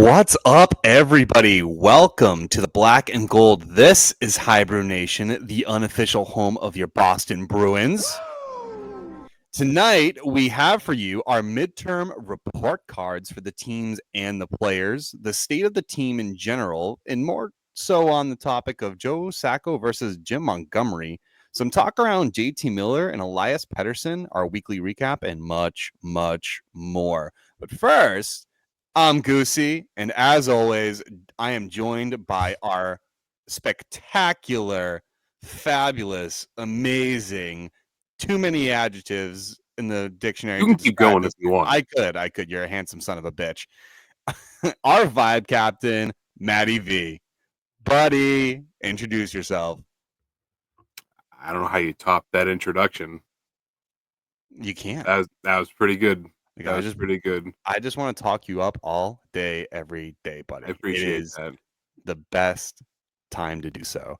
What's up, everybody? Welcome to the Black and Gold. This is HiBruiNation, the unofficial home of your Boston Bruins. Tonight, we have for you our midterm report cards for the teams and the players, the state of the team in general, and more so on the topic of Joe Sacco versus Jim Montgomery, some talk around JT Miller and Elias Pettersson, our weekly recap, and much, much more. But first, I'm Goosey, and as always, I am joined by our spectacular, fabulous, amazing, too many adjectives in the dictionary. You can keep going if you want. I could. You're a handsome son of a bitch. Our vibe captain, Matty V. Buddy, introduce yourself. I don't know how you top that introduction. You can't. That was pretty good. That was pretty good. I just want to talk you up all day, every day, buddy. I appreciate it is that. The best time to do so.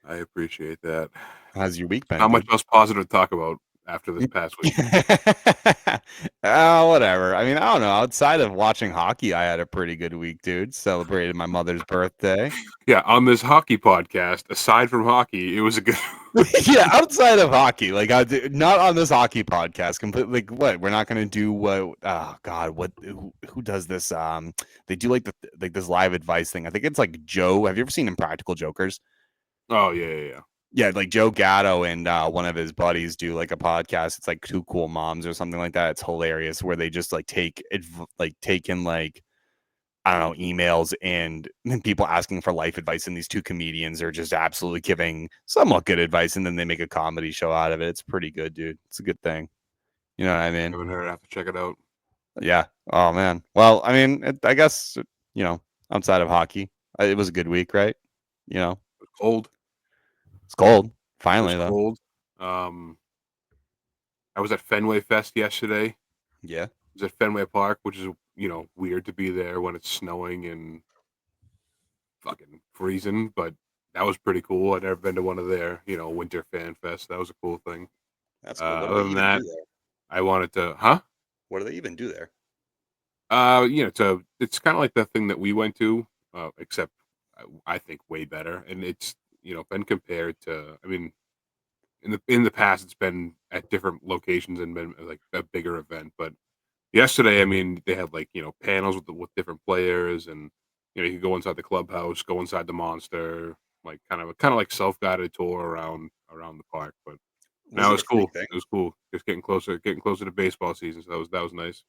I appreciate that. How's your week been? Not much else positive to talk about after this past week. Whatever. I mean, I don't know. Outside of watching hockey, I had a pretty good week, dude. Celebrated my mother's birthday. Yeah, on this hockey podcast, aside from hockey, it was a good. Yeah, outside of hockey, like not on this hockey podcast. Completely. Like, what? We're not going to do what? Oh God, what? Who does this? They do like this live advice thing. I think it's like Joe. Have you ever seen Impractical Jokers? Oh yeah. Yeah, like Joe Gatto and one of his buddies do like a podcast. It's like Two Cool Moms or something like that. It's hilarious where they just like take in like, I don't know, emails and people asking for life advice, and these two comedians are just absolutely giving somewhat good advice, and then they make a comedy show out of it. It's pretty good, dude. It's a good thing. You know what I mean? I haven't heard. I have to check it out. Yeah. Oh man. Well, I mean, I guess outside of hockey, it was a good week, right? It's cold. It's cold. Finally, though. Cold. I was at Fenway Fest yesterday. Yeah. I was at Fenway Park, which is weird to be there when it's snowing and fucking freezing, but that was pretty cool. I'd never been to one of their winter fan fest. That was a cool thing. That's cool. Other than that, I wanted to. What do they even do there? It's kind of like the thing that we went to, except I think way better, and it's been compared to. I mean, in the past, it's been at different locations and been like a bigger event. But yesterday, I mean, they had like panels with different players, and you could go inside the clubhouse, go inside the Monster, like kind of like self-guided tour around the park. But now it was cool. It was cool. Just getting closer to baseball season. So that was nice.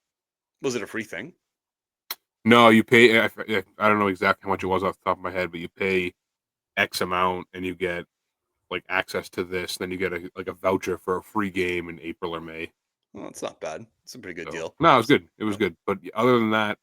Was it a free thing? No, you pay. I don't know exactly how much it was off the top of my head, but you pay X amount and you get like access to this. Then you get a voucher for a free game in April or May. Well, it's not bad. It's a pretty good deal. No, it was good. It was good. But other than that,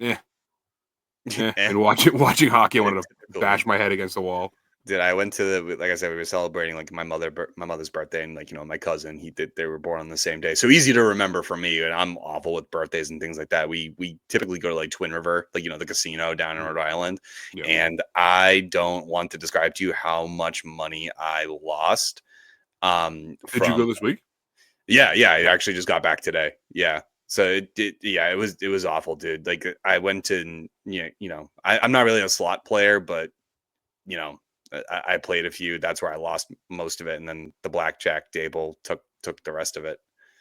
And watching hockey, I wanted to bash my head against the wall. Dude, I went to like I said, we were celebrating like my mother's birthday, and like my cousin, they were born on the same day, so easy to remember for me. And I'm awful with birthdays and things like that. We typically go to like Twin River, like the casino down in Rhode Island, and I don't want to describe to you how much money I lost. Did you go this week? Yeah, I actually just got back today. Yeah. So it was awful, dude. Like I went to, I'm not really a slot player, but I played a few. That's where I lost most of it, and then the blackjack table took the rest of it.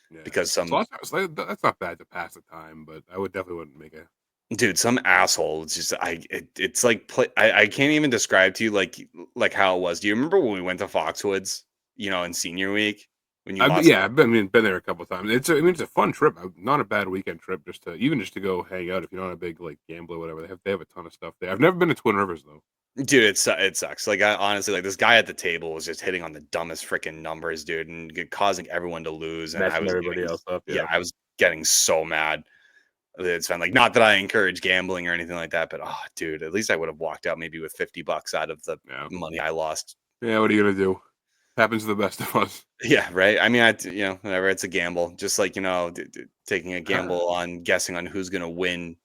Yeah. Because that's not bad to pass the time, but I wouldn't make a. Dude, some asshole. It's just it's like I can't even describe to you like how it was. Do you remember when we went to Foxwoods? In senior week. When you I've been there a couple of times. It's a fun trip, not a bad weekend trip. Just to go hang out if you're not a big like gambler or whatever. They have a ton of stuff there. I've never been to Twin Rivers though. Dude, it sucks. Like I honestly, like this guy at the table was just hitting on the dumbest freaking numbers, dude, and causing everyone to lose. And I was everybody else up. Yeah, I was getting so mad. It's been like, not that I encourage gambling or anything like that, but dude, at least I would have walked out maybe with $50 out of the money I lost. Yeah, what are you gonna do? Happens to the best of us. Yeah, right. I mean, whatever. It's a gamble, just like taking a gamble on guessing on who's gonna win.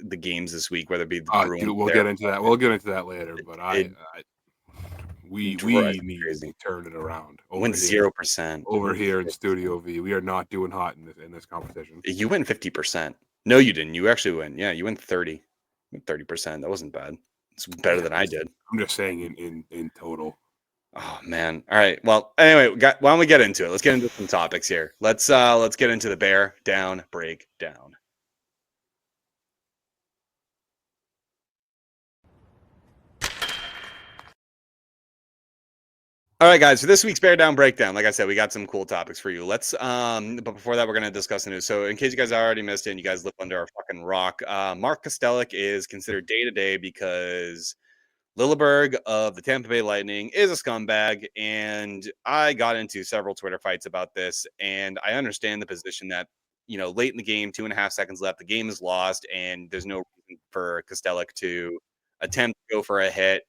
The games this week, whether it be the Bruins. Dude, we'll get into that. We'll get into that later. But we need to turn it around. Win 0% over here in Studio V. We are not doing hot in this competition. You win 50%. No, you didn't. You actually went. Yeah, you went 30. 30%. That wasn't bad. It's better Yeah, than I did. I'm just saying in total. Oh man. All right. Well, anyway, why don't we get into it? Let's get into some topics here. Let's get into the bear down breakdown. All right, guys. For this week's Bear Down Breakdown, like I said, we got some cool topics for you. Let's but before that, we're gonna discuss the news. So, in case you guys already missed it, and you guys live under a fucking rock, Mark Kostelik is considered day to day because Lilleberg of the Tampa Bay Lightning is a scumbag, and I got into several Twitter fights about this, and I understand the position that, late in the game, 2.5 seconds left, the game is lost, and there's no reason for Kostelik to attempt to go for a hit.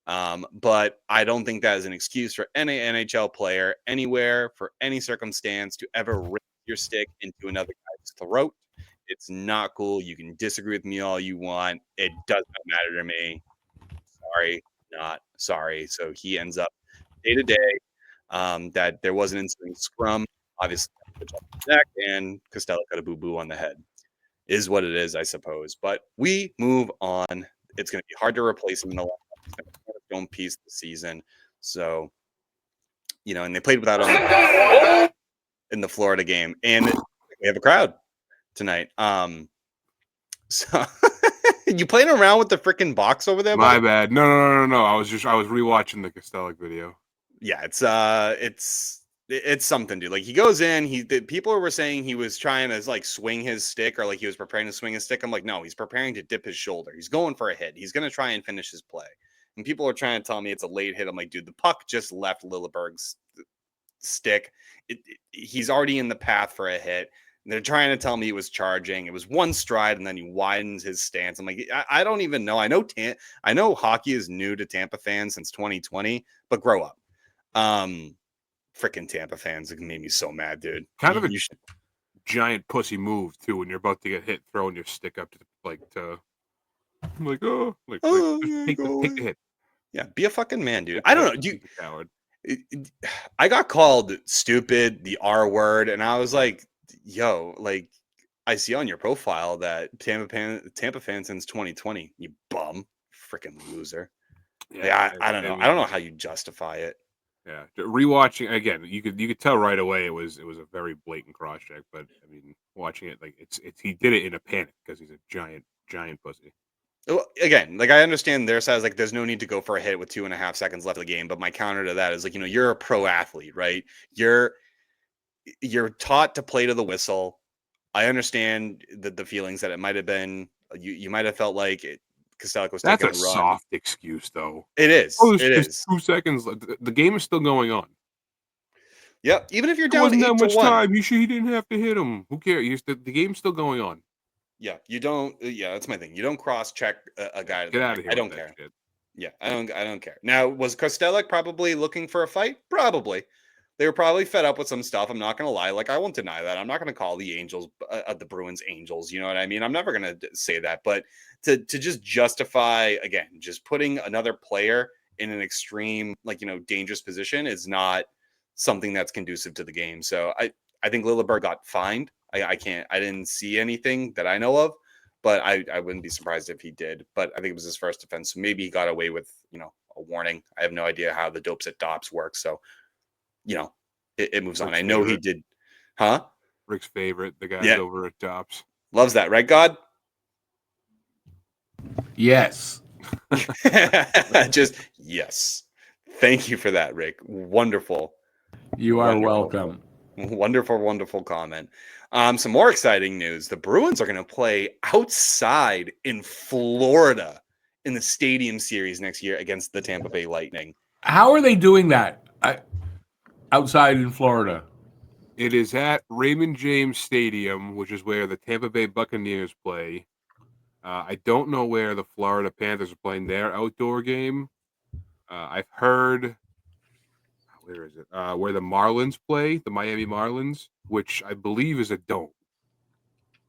But I don't think that is an excuse for any NHL player anywhere for any circumstance to ever rip your stick into another guy's throat. It's not cool. You can disagree with me all you want. It does not matter to me. Sorry, not sorry. So he ends up day to day. That there was an incident scrum, obviously neck, and Costello got a boo boo on the head. Is what it is, I suppose. But we move on. It's going to be hard to replace him in the lineup. He's been a cornerstone piece this season. So, and they played without him in the Florida game, and we have a crowd tonight. So you playing around with the freaking box over there? My bad. No. I was rewatching the Costello video. Yeah, it's something, dude. Like he goes in, people were saying he was trying to like swing his stick or like he was preparing to swing his stick. I'm like, no, he's preparing to dip his shoulder. He's going for a hit. He's gonna try and finish his play. And people are trying to tell me it's a late hit. I'm like, dude, the puck just left Lilleberg's stick. He's already in the path for a hit. They're trying to tell me he was charging. It was one stride, and then he widens his stance. I'm like, I don't even know. I know hockey is new to Tampa fans since 2020, but grow up. Freaking Tampa fans, it made me so mad, dude. Kind of a giant pussy move too when you're about to get hit, throwing your stick up to take the hit. Yeah, be a fucking man, dude. I don't know. Coward. I got called stupid, the R word, and I was like, yo, like I see on your profile that Tampa fan since 2020. You bum, freaking loser. Yeah, I don't know. I don't know how you justify it. Yeah, rewatching again, you could tell right away it was a very blatant cross check. But I mean, watching it, like it's he did it in a panic because he's a giant pussy. Again, like I understand their side is like there's no need to go for a hit with 2.5 seconds left of the game. But my counter to that is like, you're a pro athlete, right? You're taught to play to the whistle. I understand the feelings that it might have been. You might have felt like Costello was taking a run. That's a soft excuse, though. It is. Oh, it is 2 seconds. The game is still going on. Yep. Even if you're down 8-1, that much time. He didn't have to hit him. Who cares? The game's still going on. Yeah, you don't. Yeah, that's my thing. You don't cross check a guy. Get out of here. I don't care. Shit. Yeah, I don't care. Now, was Kostelik probably looking for a fight? Probably. They were probably fed up with some stuff. I'm not going to lie. Like, I won't deny that. I'm not going to call the Angels, the Bruins Angels. You know what I mean? I'm never going to say that. But to just justify, again, just putting another player in an extreme, dangerous position is not something that's conducive to the game. So I think Lilleberg got fined. I didn't see anything that I know of, but I wouldn't be surprised if he did. But I think it was his first offense. So maybe he got away with, a warning. I have no idea how the dopes at DOPS work. So, it moves on. I know he did. Huh? Rick's favorite, the guy over at DOPS. Loves that, right, God? Yes. Just yes. Thank you for that, Rick. Wonderful. You are welcome. Wonderful comment. Some more exciting news. The Bruins are going to play outside in Florida in the Stadium Series next year against the Tampa Bay Lightning. How are they doing that outside in Florida? It is at Raymond James Stadium, which is where the Tampa Bay Buccaneers play. I don't know where the Florida Panthers are playing their outdoor game. I've heard... Where is it? Where the Marlins play, the Miami Marlins, which I believe is a dome.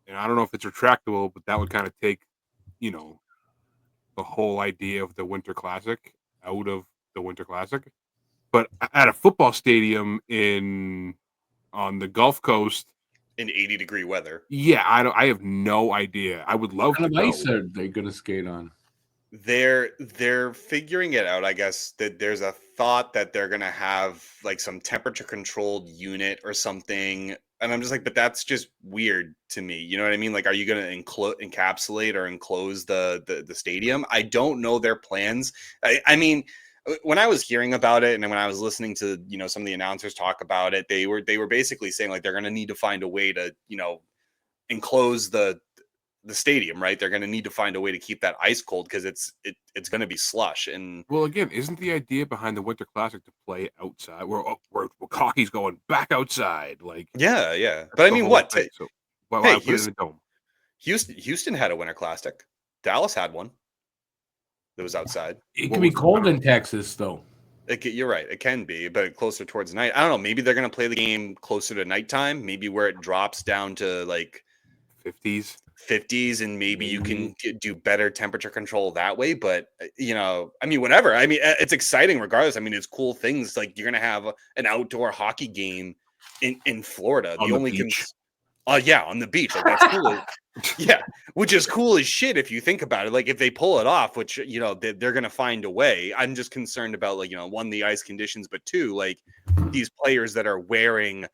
And I don't know if it's retractable, but that would kind of take, the whole idea of the Winter Classic out of the Winter Classic. But at a football stadium on the Gulf Coast in 80-degree weather. Yeah, I have no idea. I would love What to kind of go. ice are they going to skate on? They're figuring it out. I guess that there's a thought that they're gonna have like some temperature controlled unit or something. And I'm just like, but that's just weird to me. You know what I mean? Like, are you gonna encapsulate or enclose the stadium? I don't know their plans. I mean, when I was hearing about it and when I was listening to some of the announcers talk about it, they were basically saying like they're gonna need to find a way to enclose the stadium, right? They're going to need to find a way to keep that ice cold because it's going to be slush. And Well, again, isn't the idea behind the Winter Classic to play outside? Where hockey's going back outside, like yeah. that's But I the mean, whole what? thing. So why Hey, put it in a dome? Houston had a Winter Classic. Dallas had one that was outside. It What can be was the cold winner? in Texas, though. You're right. It can be, but closer towards night. I don't know. Maybe they're going to play the game closer to nighttime. Maybe where it drops down to like 50s. 50s, and maybe you Maybe. can do better temperature control that way. But I mean, whatever. I mean, it's exciting regardless. I mean, it's cool things. Like, you're gonna have an outdoor hockey game in Florida. On The the only beach. yeah, on the beach. Like, that's cool. Yeah, which is cool as shit if you think about it. Like, if they pull it off, which they're gonna find a way. I'm just concerned about, like, one, the ice conditions, but two, like, these players that are wearing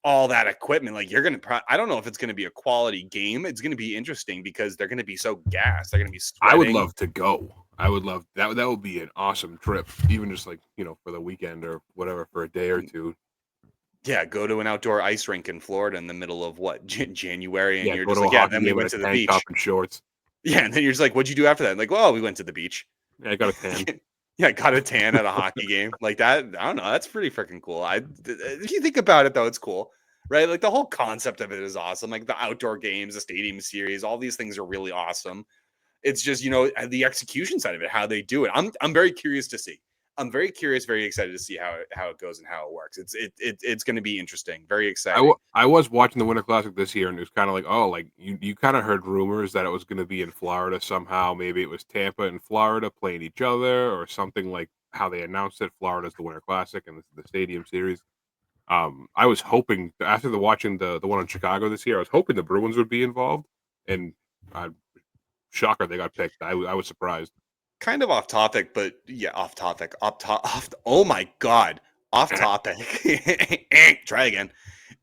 all that equipment. Like, you're gonna I don't know if it's gonna be a quality game. It's gonna be interesting because they're gonna be so gassed. They're gonna be I would sweating. love to go. I would love that. That would be an awesome trip, even just like for the weekend or whatever, for a day or two. Yeah, go to an outdoor ice rink in Florida in the middle of what, January, and Yeah, you're go just to a like, yeah. hockey Then we game in went a to the tank beach. top and shorts. Yeah, and then you're just like, what'd you do after that? Like, well, we went to the beach. Yeah, I got a tan. Yeah, got a tan at a hockey game like that. I don't know. That's pretty freaking cool. If you think about it, though, it's cool, right? Like, the whole concept of it is awesome. Like, the outdoor games, the stadium series, all these things are really awesome. It's just, the execution side of it, how they do it. I'm very curious to see. I'm very curious, very excited to see how it goes and how it works. It's going to be interesting, very exciting. I was watching the Winter Classic this year, and it was kind of like, oh, like you kind of heard rumors that it was going to be in Florida somehow. Maybe it was Tampa and Florida playing each other, or something like how they announced it. Florida's the Winter Classic, and this is the Stadium Series. I was hoping after watching the one in Chicago this year, I was hoping the Bruins would be involved, and shocker, they got picked. I was surprised. Kind of off topic, but yeah, off topic. Oh my god, off topic. Try again.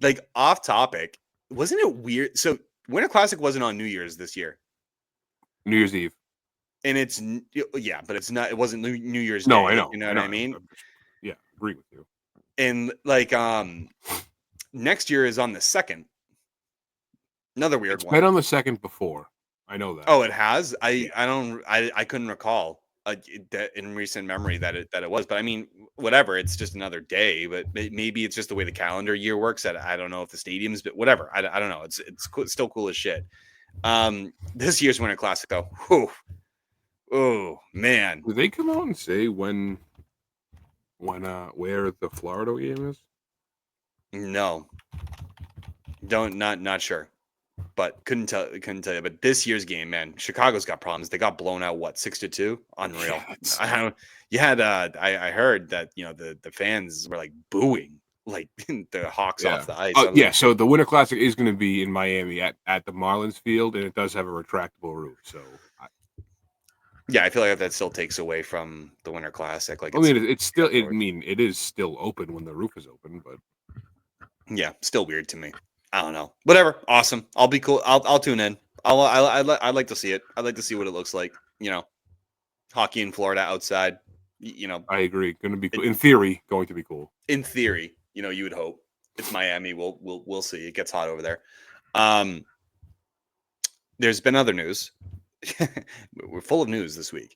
Like, off topic. Wasn't it weird? So, Winter Classic wasn't on New Year's this year, New Year's Eve. and yeah, but it's not. It wasn't New Year's No, Day. I know. You know I what know. I mean? Yeah, agree with you. And like, next year is on the 2nd. Another weird It's one. been on the 2nd before. I know that. Oh, it has. I couldn't recall that in recent memory that it was. But I mean, whatever. It's just another day. But maybe it's just the way the calendar year works. That I don't know if the stadiums, but whatever. I don't know. It's still cool as shit. This year's Winter Classic, though. Whew. Oh man. Did they come out and say when where the Florida game is? No. Not sure. But couldn't tell you. But this year's game, man, Chicago's got problems. They got blown out 6-2. Unreal. I heard that the fans were like booing like the Hawks off the ice. Yeah. So the Winter Classic is going to be in Miami at the Marlins field, and it does have a retractable roof. So yeah, I feel like that still takes away from the Winter Classic. Like, I mean, it's still. I mean, it is still open when the roof is open, but yeah, still weird to me. I don't know. Whatever. Awesome. I'll be cool. I'll tune in. I'd like to see it. I'd like to see what it looks like. Hockey in Florida outside. I agree. Going to be cool. In theory, going to be cool. In theory, you would hope. It's Miami. We'll see. It gets hot over there. There's been other news. We're full of news this week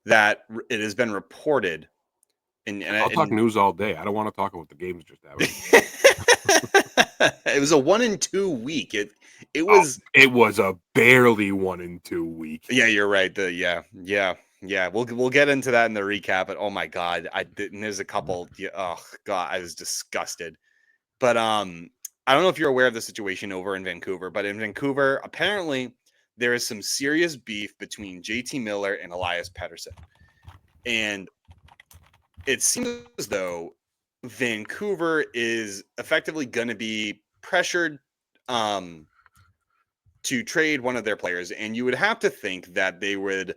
that it has been reported. I'll talk news all day. I don't want to talk about the games just happened. It was a 1-2 week. It was a barely 1-2 week. Yeah, you're right. Yeah. We'll get into that in the recap. But oh my god, there's a couple. Oh god, I was disgusted. But I don't know if you're aware of the situation over in Vancouver, but in Vancouver, apparently there is some serious beef between JT Miller and Elias Pettersson, and it seems as though Vancouver is effectively going to be pressured to trade one of their players, and you would have to think that they would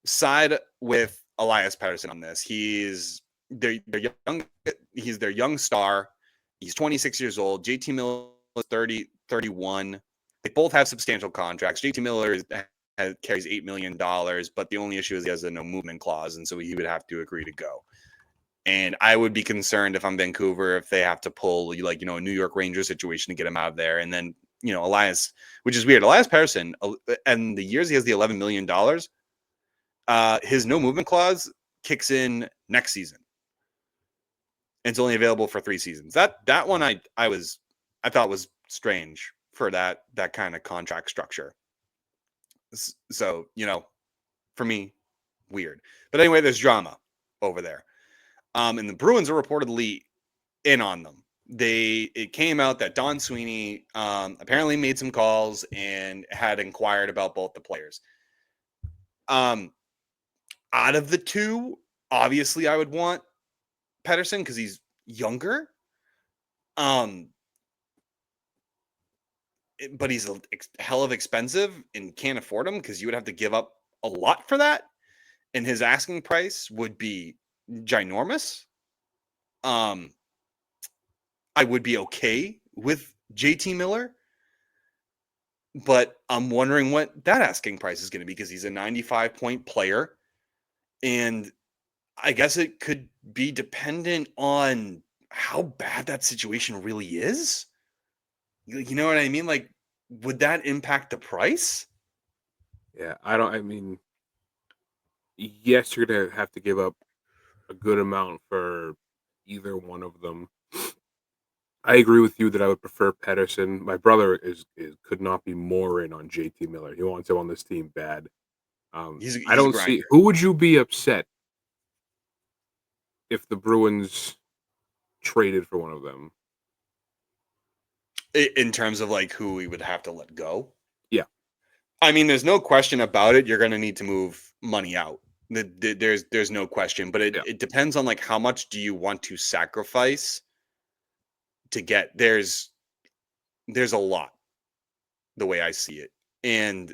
side with Elias Pettersson on this. He's their young. He's their young star. He's 26 years old. JT Miller is 31. They both have substantial contracts. JT Miller carries $8 million, but the only issue is he has a no movement clause, and so he would have to agree to go. And I would be concerned if I'm Vancouver if they have to pull a New York Rangers situation to get him out of there. And then, Elias, which is weird. Elias Pettersson, and the years he has the $11 million, his no movement clause kicks in next season. It's only available for 3 seasons. That one I thought was strange for that kind of contract structure. So, for me, weird. But anyway, there's drama over there. And the Bruins are reportedly in on them. It came out that Don Sweeney apparently made some calls and had inquired about both the players. Out of the two, obviously I would want Pettersson because he's younger. But he's a hell of expensive and can't afford him because you would have to give up a lot for that. And his asking price would be ginormous. I would be okay with JT Miller, but I'm wondering what that asking price is going to be because he's a 95-point player. And I guess it could be dependent on how bad that situation really is. You know what I mean? Like, would that impact the price? Yeah, yes, you're going to have to give up a good amount for either one of them. I agree with you that I would prefer Pettersson. My brother could not be more in on JT Miller. He wants him on this team bad. He's I don't see who would you be upset if the Bruins traded for one of them in terms of like who we would have to let go. Yeah, I mean, there's no question about it. You're going to need to move money out. There's no question, but it depends on like how much do you want to sacrifice to get. There's a lot, the way I see it, and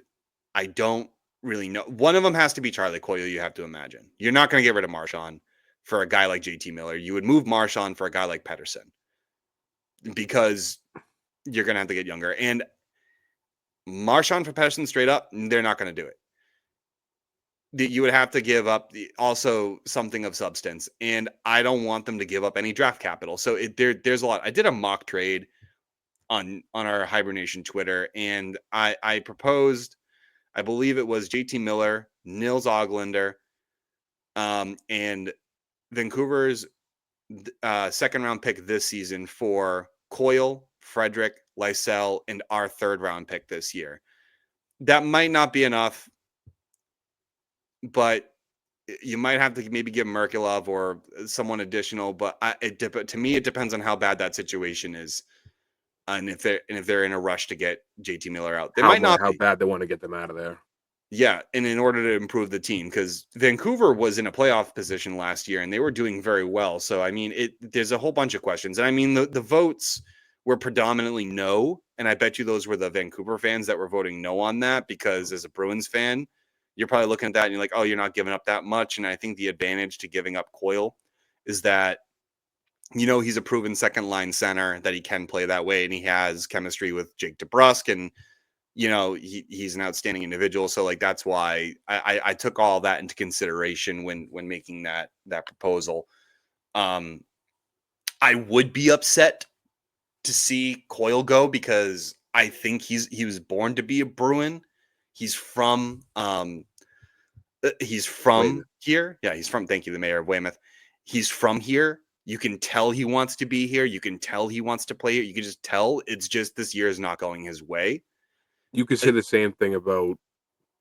I don't really know. One of them has to be Charlie Coyle. You have to imagine you're not going to get rid of Marchand for a guy like JT Miller. You would move Marchand for a guy like Pettersson because you're going to have to get younger. And Marchand for Pettersson straight up, they're not going to do it. You would have to give up also something of substance, and I don't want them to give up any draft capital. So there's a lot. I did a mock trade on our HiBruiNation Twitter, and I proposed, I believe it was JT Miller, Nils Oglander, and Vancouver's second round pick this season for Coyle, Frederick, Lysell, and our third round pick this year. That might not be enough, but you might have to maybe give Merkulov or someone additional. But to me, it depends on how bad that situation is, and if they're in a rush to get JT Miller out. They might not. How bad they want to get them out of there. Yeah, and in order to improve the team, because Vancouver was in a playoff position last year and they were doing very well. So I mean, there's a whole bunch of questions, and I mean the votes were predominantly no, and I bet you those were the Vancouver fans that were voting no on that, because as a Bruins fan, you're probably looking at that and you're like, oh, you're not giving up that much. And I think the advantage to giving up Coyle is that, he's a proven second line center, that he can play that way, and he has chemistry with Jake DeBrusk, and he's an outstanding individual. So like, that's why I took all that into consideration when making that proposal. I would be upset to see Coyle go because I think he was born to be a Bruin. He's from here. Yeah, he's from, thank you, the mayor of Weymouth. He's from here. You can tell he wants to be here. You can tell he wants to play here. You can just tell. It's just this year is not going his way. You could say the same thing about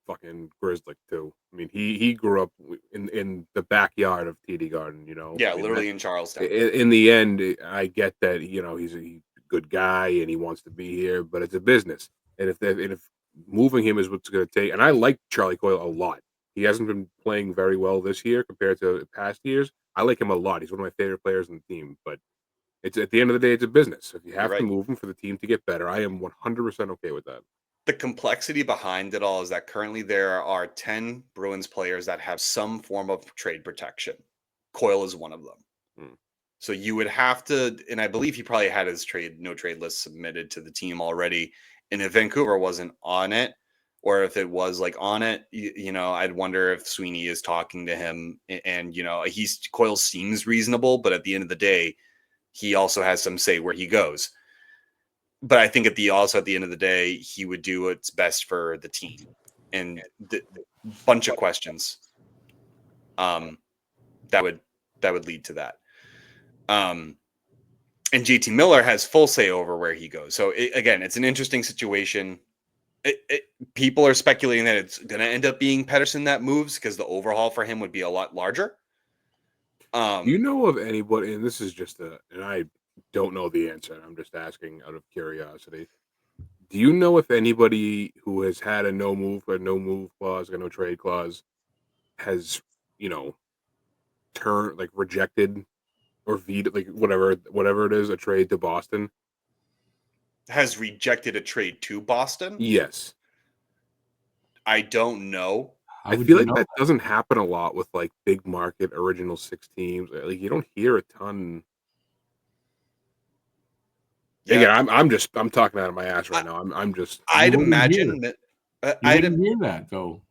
fucking Grizzly too. I mean, he grew up in the backyard of TD Garden, Yeah, I mean, literally in Charlestown. In the end, I get that, he's a good guy and he wants to be here, but it's a business. And if moving him is what's going to take, and I like Charlie Coyle a lot. He hasn't been playing very well this year compared to past years. I like him a lot. He's one of my favorite players on the team, but It's at the end of the day, it's a business. If you have You're to right. move him for the team to get better, I am 100% okay with that. The complexity behind it all is that currently there are 10 Bruins players that have some form of trade protection. Coyle is one of them. Hmm. So you would have to, and I believe he probably had his no trade list submitted to the team already. And if Vancouver wasn't on it, or if it was like on it, I'd wonder if Sweeney is talking to him. And Coyle seems reasonable, but at the end of the day, he also has some say where he goes. But I think at the end of the day, he would do what's best for the team. And the bunch of questions that would lead to that. And JT Miller has full say over where he goes. So again, it's an interesting situation. People are speculating that it's going to end up being Pettersson that moves because the overhaul for him would be a lot larger. Do you know of anybody, and this is just and I don't know the answer, I'm just asking out of curiosity. Do you know if anybody who has had a no move clause, a no trade clause, has, rejected or vetoed, like whatever it is, a trade to Boston? Has rejected a trade to Boston? Yes. I don't know. I feel like that doesn't happen a lot with like big market original six teams. Like you don't hear a ton. Yeah. Again, I'm talking out of my ass right now. I'd imagine that. You wouldn't hear that though.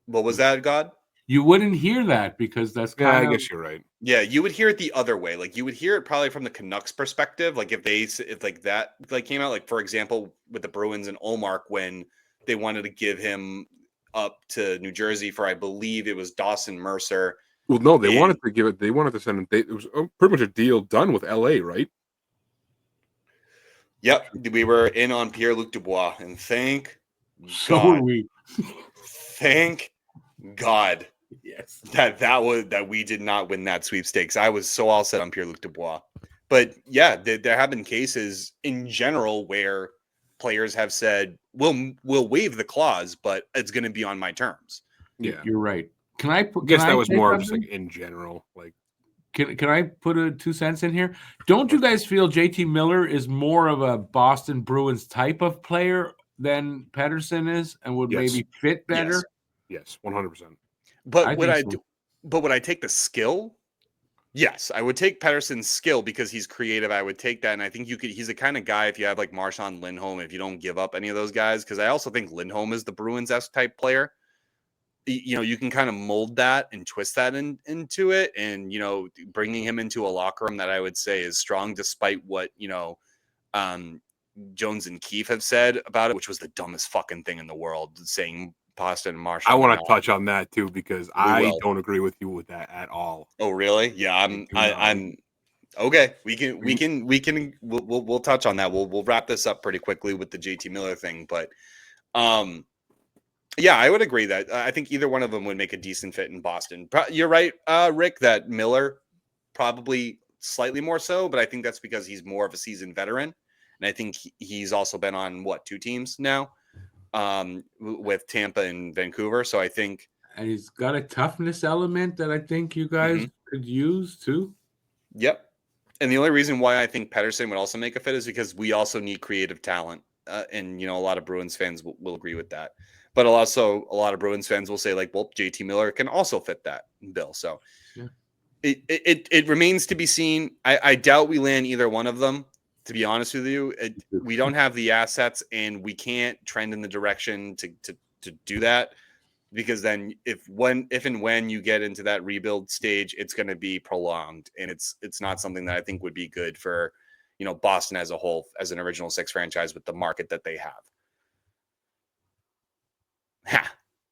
What was that, God? You wouldn't hear that because that's Yeah, kind I of. guess you're right. Yeah, you would hear it the other way. Like you would hear it probably from the Canucks perspective. Like if like that like came out, like for example with the Bruins and Olmark when they wanted to give him up to New Jersey for I believe it was Dawson Mercer. Well, no, they wanted to give it. They wanted to send him. It was pretty much a deal done with LA, right? Yep, we were in on Pierre-Luc Dubois, and thank So we. Thank God. Yes. That we did not win that sweepstakes. I was so all set on Pierre-Luc Dubois. But yeah, there have been cases in general where players have said, we'll waive the clause, but it's going to be on my terms. Yeah, you're right. I guess that was more of just like in general. Like, can I put a 2 cents in here? Don't you guys feel JT Miller is more of a Boston Bruins type of player than Pettersson is, and would maybe fit better? Yes, 100%. But would I take the skill? Yes, I would take Pettersson's skill because he's creative. I would take that, and I think he's the kind of guy if you have like Marchand, Lindholm, if you don't give up any of those guys, because I also think Lindholm is the Bruins-esque type player. You can kind of mold that and twist that into it, and bringing him into a locker room that I would say is strong, despite what Jones and Keefe have said about it, which was the dumbest fucking thing in the world, saying Pasternak and Marchand. I want to touch on that too because I don't agree with you with that at all. Oh, really? Yeah, I'm okay. We'll touch on that. We'll wrap this up pretty quickly with the JT Miller thing, but yeah, I would agree that I think either one of them would make a decent fit in Boston. You're right, Rick, that Miller probably slightly more so, but I think that's because he's more of a seasoned veteran, and I think he's also been on 2 teams now. With Tampa and Vancouver. So I think. And he's got a toughness element that I think you guys could use too. Yep. And the only reason why I think Pettersson would also make a fit is because we also need creative talent. And, a lot of Bruins fans will agree with that. But also a lot of Bruins fans will say like, well, JT Miller can also fit that bill. So yeah. It remains to be seen. I doubt we land either one of them. To be honest with you, we don't have the assets and we can't trend in the direction to do that, because then if and when you get into that rebuild stage, it's going to be prolonged, and it's not something that I think would be good for, Boston as a whole, as an original 6 franchise with the market that they have.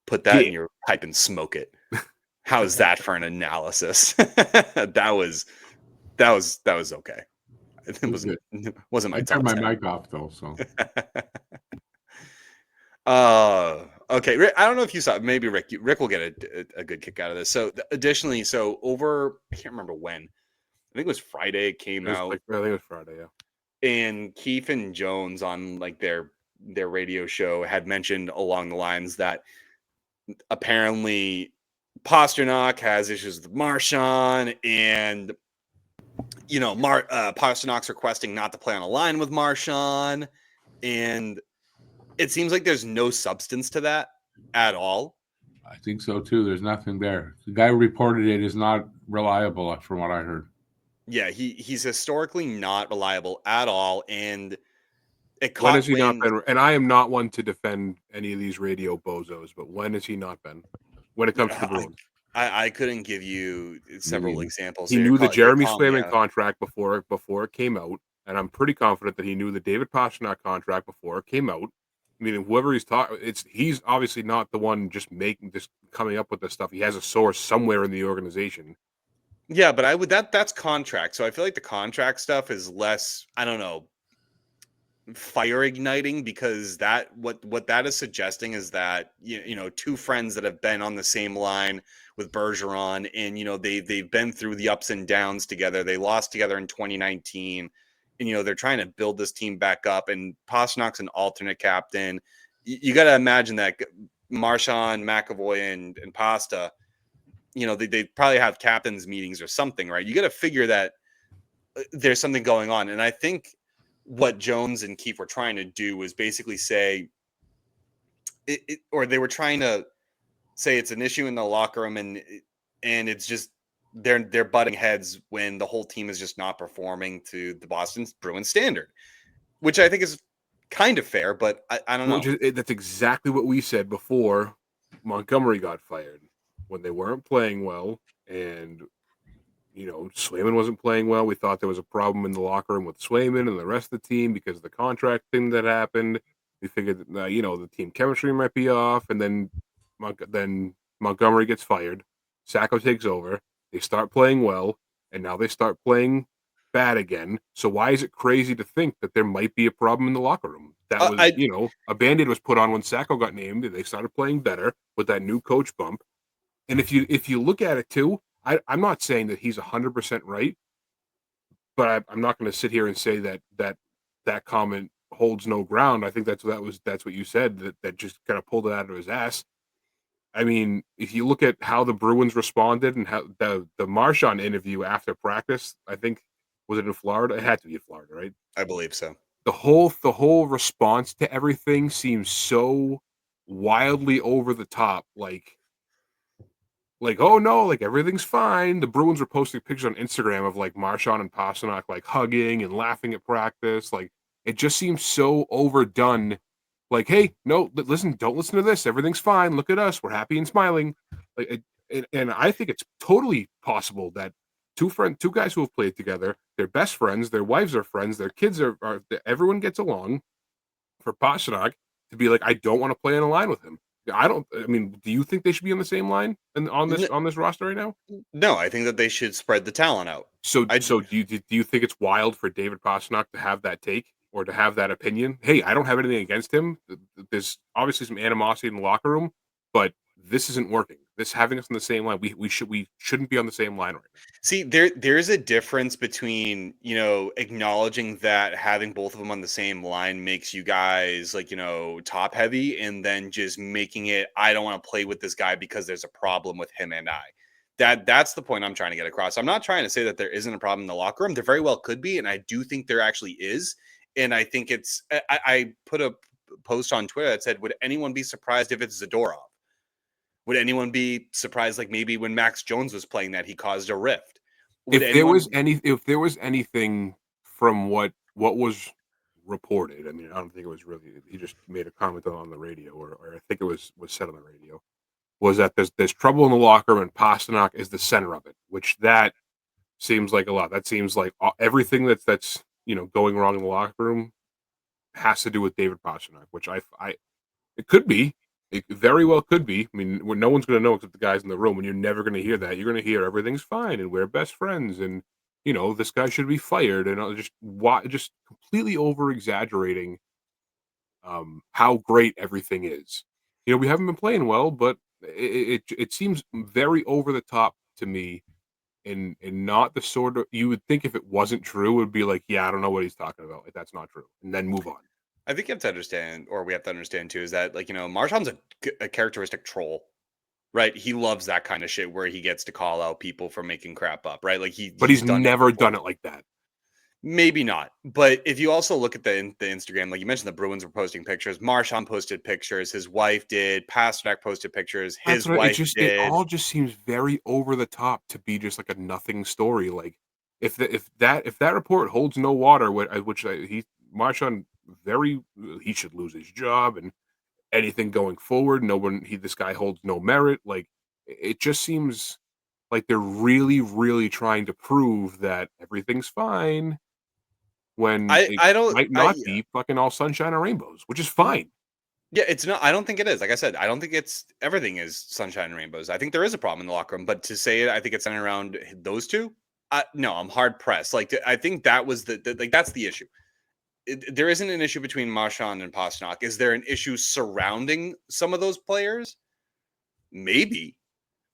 Put that in your pipe and smoke it. How's that for an analysis? that was okay. It wasn't my top. I turned my mic off though, so. Okay. I don't know if you saw. Maybe Rick will get a good kick out of this. So additionally, over I can't remember when. I think it was Friday. It came out. I think it was Friday. Yeah. And Keefe and Jones on like their radio show had mentioned along the lines that apparently Pasternak has issues with Marchand, and Pasternak's requesting not to play on a line with Marchand, and it seems like there's no substance to that at all. I think so too. There's nothing there. The guy who reported it is not reliable, from what I heard. Yeah, he's historically not reliable at all, and it When has caught he not wind. been? And I am not one to defend any of these radio bozos, but when has he not been? When it comes to the Bruins, I couldn't give you several examples. He So knew the you're Jeremy calling me Swayman out. contract before it came out, and I'm pretty confident that he knew the David Pasternak contract before it came out. I mean, whoever he's talking, he's obviously not the one just coming up with this stuff. He has a source somewhere in the organization. Yeah, but that's contract. So I feel like the contract stuff is less, I don't know, fire igniting, because what that is suggesting is that two friends that have been on the same line with Bergeron, and they've been through the ups and downs together. They lost together in 2019, and they're trying to build this team back up. And Pasternak's an alternate captain. You got to imagine that Marchand, McAvoy, and Pasta, they probably have captains meetings or something, right? You got to figure that there's something going on. And I think what Jones and Keefe were trying to do was basically say or they were trying to say it's an issue in the locker room, and it's just they're butting heads when the whole team is just not performing to the Boston Bruins standard, which I think is kind of fair, but I don't know. That's exactly what we said before Montgomery got fired, when they weren't playing well, and Swayman wasn't playing well. We thought there was a problem in the locker room with Swayman and the rest of the team because of the contract thing that happened. We figured that, the team chemistry might be off, and then Montgomery gets fired. Sacco takes over. They start playing well, and now they start playing bad again. So why is it crazy to think that there might be a problem in the locker room? That was, a Band-Aid was put on when Sacco got named, and they started playing better with that new coach bump. And if you look at it too, I'm not saying that he's 100% right, but I'm not going to sit here and say that comment holds no ground. I think that's what you said, that just kind of pulled it out of his ass. I mean, if you look at how the Bruins responded and how the Marchand interview after practice, I think, was it in Florida? It had to be in Florida, right? I believe so. The whole response to everything seems so wildly over the top, like, oh no, like everything's fine. The Bruins were posting pictures on Instagram of like Marchand and Pasternak like hugging and laughing at practice. Like, it just seems so overdone. Like, hey, no, listen, don't listen to this. Everything's fine. Look at us. We're happy and smiling. Like, and I think it's totally possible that two guys who have played together, they're best friends, their wives are friends, their kids are everyone gets along. For Pasternak to be like, I don't want to play in a line with him. I mean, do you think they should be on the same line and on this roster right now? No, I think that they should spread the talent out. So do you think it's wild for David Pasternak to have that take or to have that opinion? Hey, I don't have anything against him. There's obviously some animosity in the locker room, but this isn't working. This having us on the same line, we shouldn't be on the same line right now. See, there's a difference between, acknowledging that having both of them on the same line makes you guys like, top heavy, and then just making it, I don't want to play with this guy because there's a problem with him and I. That's the point I'm trying to get across. I'm not trying to say that there isn't a problem in the locker room. There very well could be, and I do think there actually is. And I think I put a post on Twitter that said, would anyone be surprised if it's Zadorov? Would anyone be surprised, like maybe when Max Jones was playing, that he caused a rift? If there was anything from what was reported, I mean, I don't think it was really. He just made a comment on the radio, or I think it was said on the radio, was that there's trouble in the locker room and Pasternak is the center of it, which that seems like a lot. That seems like everything that's going wrong in the locker room has to do with David Pasternak, which it could be. It very well could be. I mean, no one's going to know except the guys in the room, and you're never going to hear that. You're going to hear everything's fine and we're best friends, and this guy should be fired, and just completely over exaggerating how great everything is. We haven't been playing well, but it seems very over the top to me, and not the sort of, you would think if it wasn't true, it would be like, yeah, I don't know what he's talking about. Like, that's not true, and then move on. I think you have to understand, or we have to understand too, is that like Marchand's a characteristic troll. right? He loves that kind of shit where he gets to call out people for making crap up, right? Like But he's done never it before. done it like that. Maybe not. But if you also look at the Instagram, like you mentioned, the Bruins were posting pictures. Marchand posted pictures. His wife did. Pasternak posted pictures. His wife It did. all just seems very over the top to be just like a nothing story. Like if that report holds no water, Marchand he should lose his job and anything going forward. This guy holds no merit. Like it just seems like they're really, really trying to prove that everything's fine when it I don't might not be fucking all sunshine and rainbows, which is fine. Yeah, it's not. I don't think it is. Like I said, I don't think it's everything is sunshine and rainbows. I think there is a problem in the locker room, but to say it, I think it's centered around those two. No, I'm hard pressed. Like I think that was like that's the issue. There isn't an issue between Marchand and Pasternak. Is there an issue surrounding some of those players? Maybe,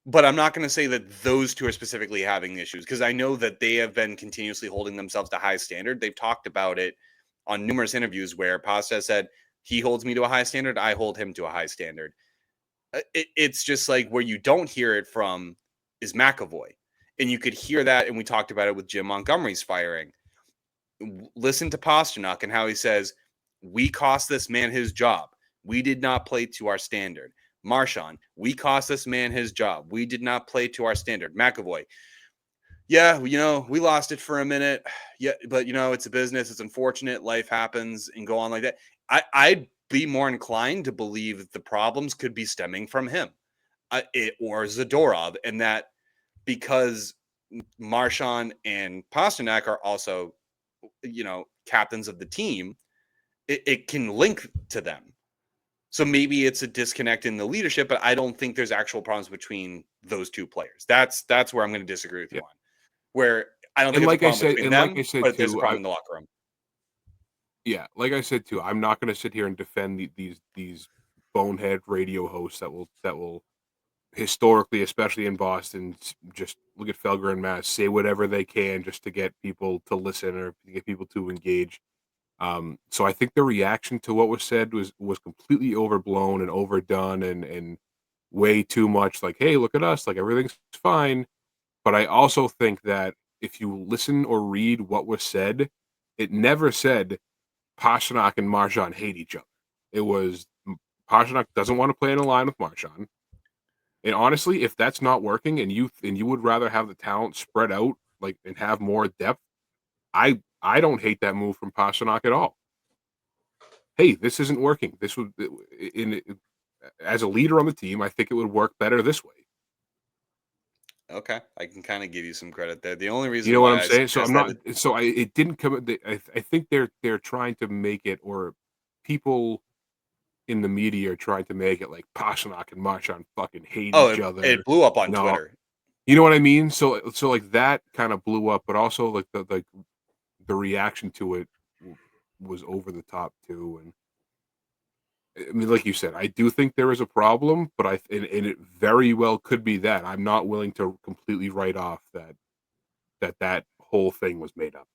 but I'm not going to say that those two are specifically having issues because I know that they have been continuously holding themselves to high standard. They've talked about it on numerous interviews where Pasta said, he holds me to a high standard. I hold him to a high standard. It's just like where you don't hear it from is McAvoy. And you could hear that. And we talked about it with Jim Montgomery's firing. Listen to Pasternak and how he says, we cost this man his job. We did not play to our standard. Marchand, we cost this man his job. We did not play to our standard. McAvoy, yeah, we lost it for a minute. Yeah, but it's a business. It's unfortunate. Life happens and go on like that. I'd be more inclined to believe that the problems could be stemming from him or Zadorov, and that because Marchand and Pasternak are also, captains of the team, it can link to them. So maybe it's a disconnect in the leadership, but I don't think there's actual problems between those two players. That's where I'm going to disagree with you on. Where I don't think it's a problem between them, but there's a problem in the locker room. Yeah, like I said too, I'm not going to sit here and defend these bonehead radio hosts that will historically, especially in Boston, just look at Felger and Mass, say whatever they can just to get people to listen or to get people to engage. So I think the reaction to what was said was completely overblown and overdone and way too much like, hey, look at us, like everything's fine. But I also think that if you listen or read what was said, it never said Pasternak and Marchand hate each other. It was Pasternak doesn't want to play in a line with Marchand. And honestly, if that's not working and you would rather have the talent spread out like and have more depth, I don't hate that move from Pasternak at all. Hey, this isn't working. This would as a leader on the team, I think it would work better this way. Okay, I can kind of give you some credit there. The only reason, you know what I'm saying, so I'm not. So it didn't come. I think they're trying to make it, or people in the media are trying to make it like Pasternak and Marchand fucking hate each other. It blew up on Twitter. You know what I mean? So like that kind of blew up, but also like the reaction to it was over the top too. And I mean, like you said, I do think there is a problem, but and it very well could be that. I'm not willing to completely write off that whole thing was made up.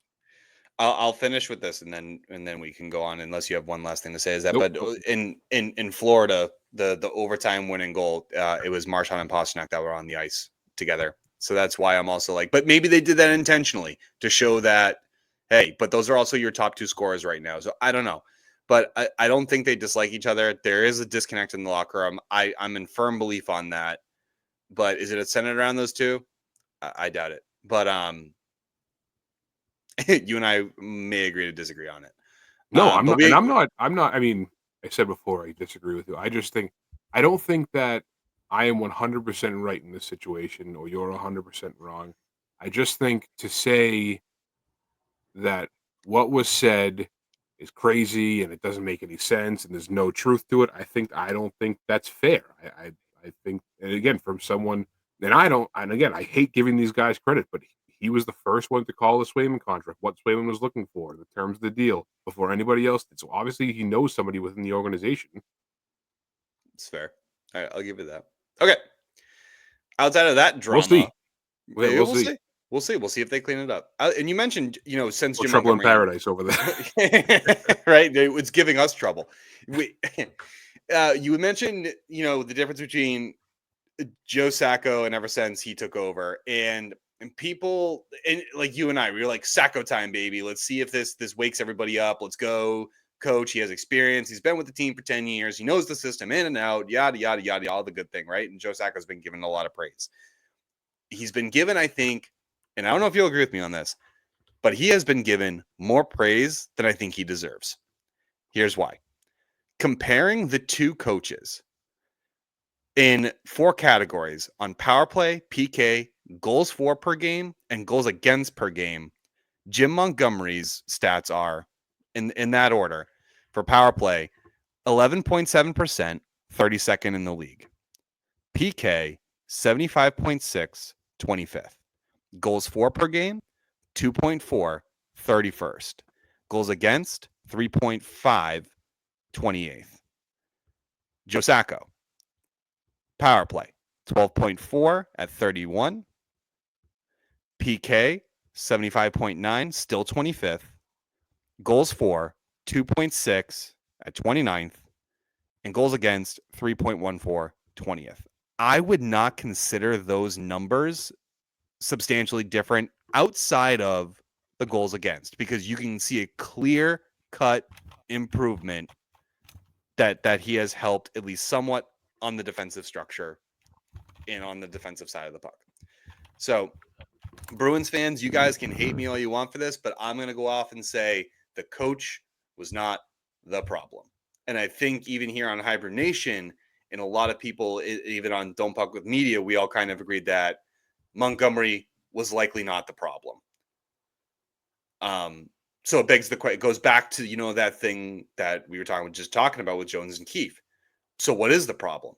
I'll finish with this, and then we can go on. Unless you have one last thing to say, is that? Nope. But in Florida, the overtime winning goal, it was Marchand and Pasternak that were on the ice together. So that's why I'm also like, but maybe they did that intentionally to show that, hey, but those are also your top two scorers right now. So I don't know. But I don't think they dislike each other. There is a disconnect in the locker room. I'm in firm belief on that. But is it centered around those two? I doubt it. But you and I may agree to disagree on it. No, I'm not. And I'm not. I mean, I said before, I disagree with you. I don't think that I am 100% right in this situation, or you're 100% wrong. I just think to say that what was said is crazy and it doesn't make any sense and there's no truth to it. I don't think that's fair. I think, and again, from someone, and I hate giving these guys credit, but he was the first one to call the Swayman contract, what Swayman was looking for, the terms of the deal before anybody else did. So obviously he knows somebody within the organization. It's fair. All right, I'll give you that. Okay. Outside of that drama, we'll see. We'll see. We'll see if they clean it up. And you mentioned, since Jim trouble Montgomery, in paradise over there, right? It's giving us trouble. You mentioned, the difference between Joe Sacco, and ever since he took over, and people, and like you and I, we were like, Sacco time, baby. Let's see if this wakes everybody up. Let's go, coach. He has experience. He's been with the team for 10 years. He knows the system in and out. Yada yada yada. All the good thing, right? And Joe Sacco's been given a lot of praise. He's been given, I think, and I don't know if you'll agree with me on this, but he has been given more praise than I think he deserves. Here's why. Comparing the two coaches in 4 categories on power play, PK, goals for per game, and goals against per game, Jim Montgomery's stats are, in that order, for power play, 11.7%, 32nd in the league. PK, 75.6, 25th. Goals for per game, 2.4, 31st. Goals against, 3.5, 28th. Joe Sacco, power play, 12.4 at 31. PK, 75.9, still 25th. Goals for, 2.6 at 29th. And goals against, 3.14, 20th. I would not consider those numbers substantially different outside of the goals against, because you can see a clear cut improvement that he has helped at least somewhat on the defensive structure and on the defensive side of the puck. So Bruins fans, you guys can hate me all you want for this, but I'm going to go off and say the coach was not the problem. And I think even here on HiBruiNation, and a lot of people, even on Don't Puck with Media, we all kind of agreed that Montgomery was likely not the problem. So it begs the question, it goes back to, that thing that we were talking about with Jones and Keefe. So what is the problem?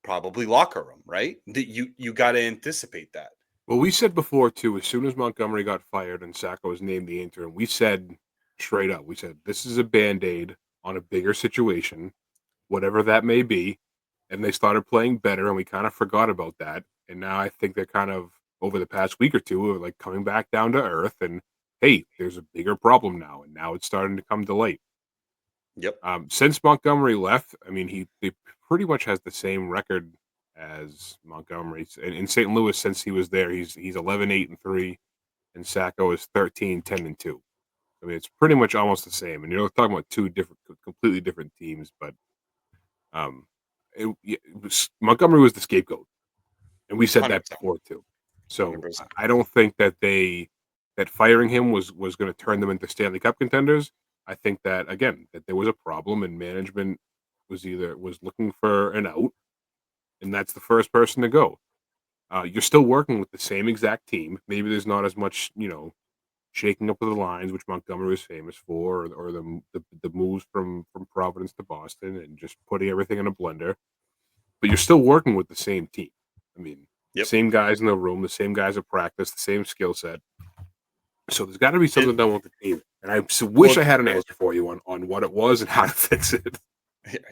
Probably locker room, right? You got to anticipate that. Well, we said before, too, as soon as Montgomery got fired and Sacco was named the interim, we said straight up, this is a Band-Aid on a bigger situation, whatever that may be. And they started playing better, and we kind of forgot about that. And now I think they're kind of, over the past week or two, like coming back down to earth. And, hey, there's a bigger problem now, and now it's starting to come to light. Yep. Since Montgomery left, I mean, he pretty much has the same record as Montgomery. In St. Louis, since he was there, he's 11-8-3, and Sacco is 13-10-2. I mean, it's pretty much almost the same. And you're talking about two completely different teams, but Montgomery was the scapegoat, and we said 100%. That before too. So 100%. I don't think that firing him was going to turn them into Stanley Cup contenders. I think that, again, that there was a problem, and management was looking for an out, and that's the first person to go. You're still working with the same exact team. Maybe there's not as much, shaking up of the lines, which Montgomery was famous for, or the moves from Providence to Boston and just putting everything in a blender. But you're still working with the same team. I mean, Same guys in the room, the same guys at practice, the same skill set. So there's got to be something done with the team. And I wish I had an answer for you on what it was and how to fix it.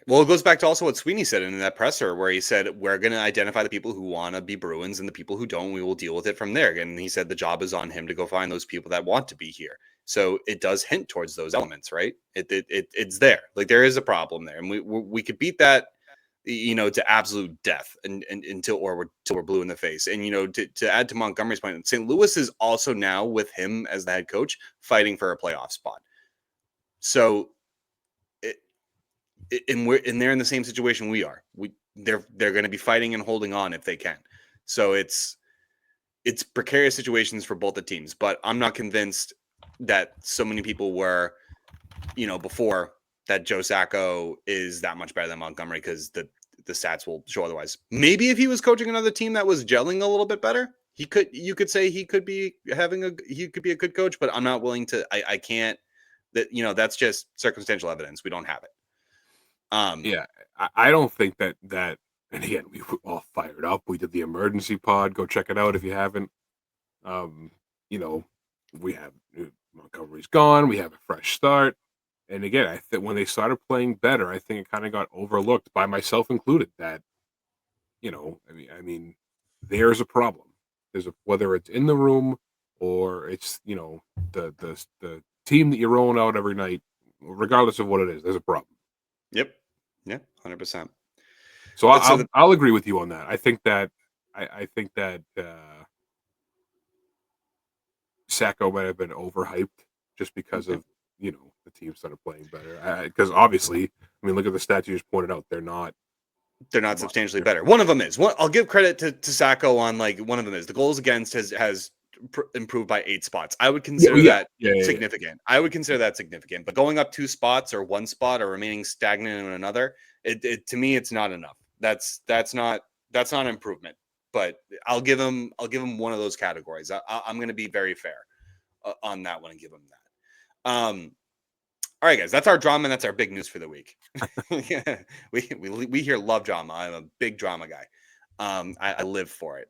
Well, it goes back to also what Sweeney said in that presser, where he said, we're going to identify the people who want to be Bruins, and the people who don't, we will deal with it from there. And he said the job is on him to go find those people that want to be here. So it does hint towards those elements, right? It's there. Like, there is a problem there. And we could beat that, to absolute death until we're blue in the face. And, to add to Montgomery's point, St. Louis is also now, with him as the head coach, fighting for a playoff spot. So they're in the same situation we are. They're going to be fighting and holding on if they can. So it's precarious situations for both the teams. But I'm not convinced that so many people were, before, that Joe Sacco is that much better than Montgomery, because the stats will show otherwise. Maybe if he was coaching another team that was gelling a little bit better, you could say he could be a good coach. But I'm not willing to. I can't. That's just circumstantial evidence. We don't have it. Yeah, I don't think that, and again, we were all fired up. We did the emergency pod. Go check it out if you haven't. We have Montgomery's gone. We have a fresh start. And again, I think when they started playing better, I think it kind of got overlooked, by myself included, that, I mean, there's a problem. Whether it's in the room or it's, the team that you're rolling out every night, regardless of what it is, there's a problem. Yep. Yeah, 100%. So I'll agree with you on that. I think that Sacco might have been overhyped just because of the teams started playing better. Because obviously, I mean, look at the stats you just pointed out. They're not substantially better. One of them is. I'll give credit to Sacco on one of them is the goals against has improved by 8 spots. I would consider that significant. I would consider that significant. But going up 2 spots or 1 spot or remaining stagnant in another, it to me it's not enough. That's not an improvement. But I'll give him one of those categories. I'm going to be very fair on that one and give him that. All right, guys, that's our drama, and that's our big news for the week. we hear love drama. I'm a big drama guy. I live for it.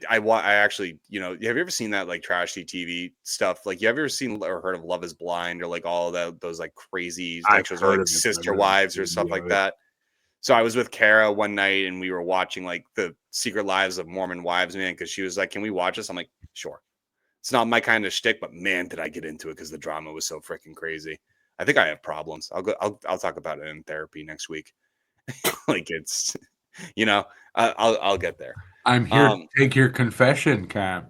I actually, have you ever seen that like trashy TV stuff? Like, you ever seen or heard of Love Is Blind or like all that those like crazy shows or like Sister Wives or stuff like that? So I was with Kara one night and we were watching like the Secret Lives of Mormon Wives, man, because she was like, "Can we watch this?" I'm like, "Sure." It's not my kind of shtick, but man, did I get into it because the drama was so freaking crazy. I think I have problems. I'll talk about it in therapy next week. Like it's, I'll get there. I'm here to take your confession, Cam.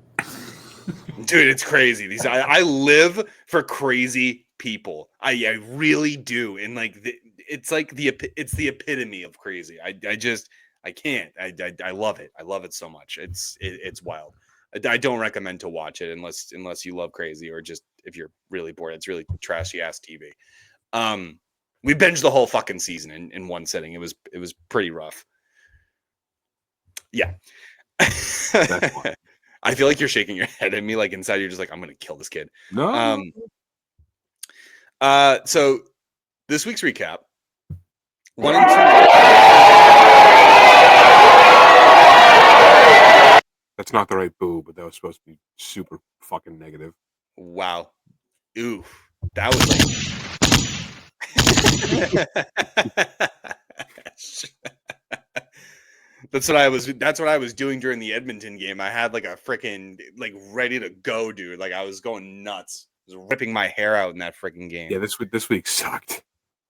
Dude, it's crazy. I live for crazy people. I really do, and like it's the epitome of crazy. I can't. I love it. I love it so much. It's wild. I don't recommend to watch it unless you love crazy or just if you're really bored. It's really trashy ass TV. We binged the whole fucking season in one sitting. It was pretty rough. Yeah. I feel like you're shaking your head at me, like inside you're just like, I'm gonna kill this kid. No. So this week's recap. 1 and 2. That's not the right boo, but that was supposed to be super fucking negative. Wow. Ooh. That was That's what I was doing during the Edmonton game. I had like a freaking like ready to go, dude. Like I was going nuts. I was ripping my hair out in that freaking game. Yeah, this week sucked.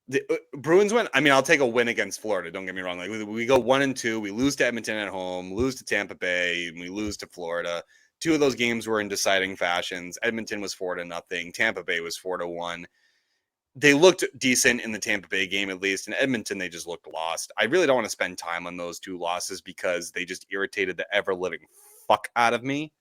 The Bruins win. I mean, I'll take a win against Florida. Don't get me wrong. Like we go 1 and 2. We lose to Edmonton at home, lose to Tampa Bay, and we lose to Florida. 2 of those games were in deciding fashions. Edmonton was 4-0. Tampa Bay was 4-1. They looked decent in the Tampa Bay game, at least. In Edmonton, they just looked lost. I really don't want to spend time on those 2 losses because they just irritated the ever-living fuck out of me.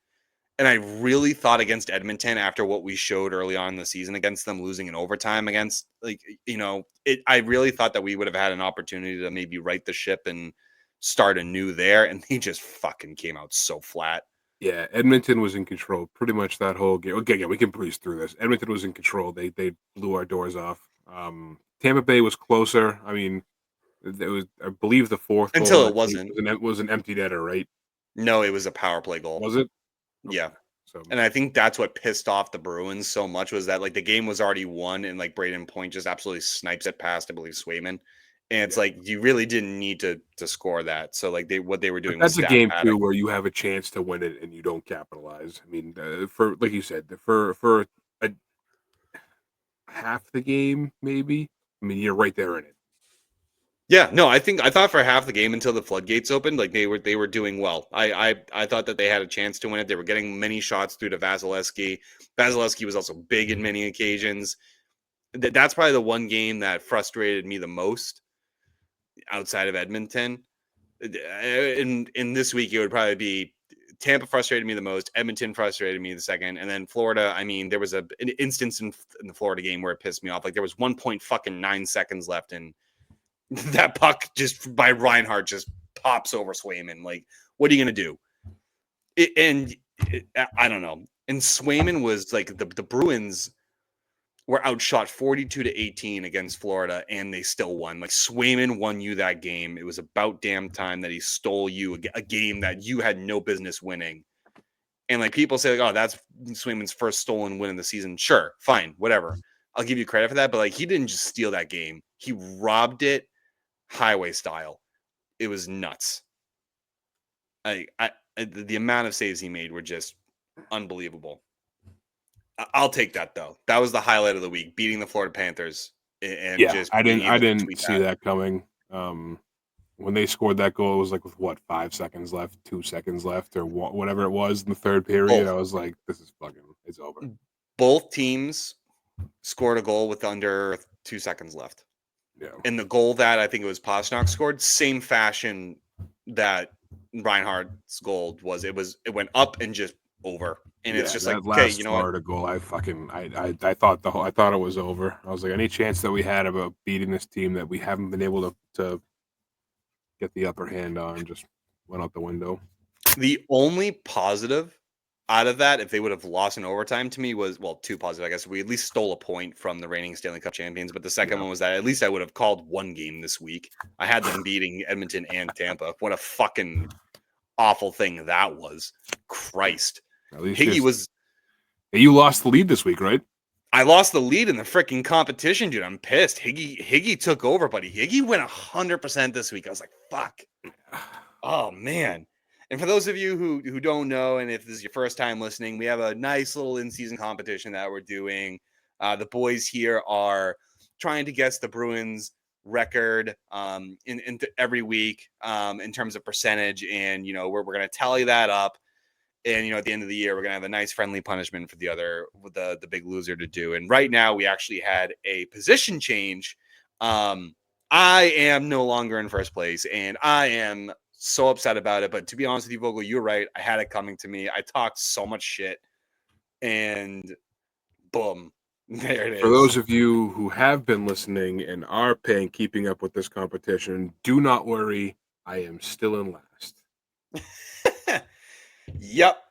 And I really thought against Edmonton after what we showed early on in the season against them, losing in overtime against, I really thought that we would have had an opportunity to maybe right the ship and start anew there. And they just fucking came out so flat. Yeah, Edmonton was in control pretty much that whole game. Okay, yeah, we can breeze through this. Edmonton was in control. They blew our doors off. Tampa Bay was closer. I mean, it was, I believe, the 4th until goal it wasn't. Was an empty netter, right? No, it was a power play goal. Was it? Yeah. So, and I think that's what pissed off the Bruins so much was that like the game was already won and like Braden Point just absolutely snipes it past, I believe, Swayman. And it's like you really didn't need to score that. So like what they were doing. That's a game too where you have a chance to win it and you don't capitalize. I mean, for like you said, for a half the game maybe. I mean, you're right there in it. Yeah, no, I thought for half the game until the floodgates opened, like they were doing well. I thought that they had a chance to win it. They were getting many shots through to Vasilevsky. Vasilevsky was also big in many occasions. That's probably the one game that frustrated me the most outside of Edmonton. In this week, it would probably be Tampa frustrated me the most. Edmonton frustrated me the second, and then Florida. I mean, there was an instance in the Florida game where it pissed me off. Like there was 1.9 seconds left, and that puck just by Reinhardt just pops over Swayman. Like, what are you gonna do? I don't know. And Swayman was like the Bruins were outshot 42-18 against Florida, and they still won. Like Swayman won you that game. It was about damn time that he stole you a game that you had no business winning. And like people say, like, oh, that's Swayman's first stolen win in the season. Sure, fine, whatever. I'll give you credit for that. But like he didn't just steal that game. He robbed it highway style. It was nuts. The amount of saves he made were just unbelievable. I'll take that though. That was the highlight of the week, beating the Florida Panthers. And yeah, just I didn't see that coming. when they scored that goal, it was like with what, 5 seconds left, 2 seconds left, or whatever it was in the third period. I was like, this is fucking, it's over. Both teams scored a goal with under 2 seconds left. Yeah. And the goal that I think it was Pasternak scored, same fashion that Reinhardt's goal was. It went up and just over. And it's just like, okay, you know what? Florida goal, I thought I thought it was over. I was like, any chance that we had about beating this team that we haven't been able to get the upper hand on just went out the window. The only positive out of that, if they would have lost in overtime, to me was, well, two positive. I guess we at least stole a point from the reigning Stanley Cup champions. But the second one was that at least I would have called one game this week. I had them beating Edmonton and Tampa. What a fucking awful thing that was. Christ. At least Higgy was. You lost the lead this week, right? I lost the lead in the freaking competition, dude. I'm pissed. Higgy took over, buddy. Higgy went 100% this week. I was like, fuck. Oh, man. And for those of you who don't know, and if this is your first time listening, we have a nice little in-season competition that we're doing. The boys here are trying to guess the Bruins record in every week in terms of percentage. And, we're going to tally that up. And, at the end of the year, we're going to have a nice friendly punishment for the big loser to do. And right now we actually had a position change. I am no longer in first place, and I am so upset about it. But to be honest with you, Vogel, you're right. I had it coming to me. I talked so much shit, and boom, there it is. For those of you who have been listening and are keeping up with this competition, do not worry. I am still in last. Yep.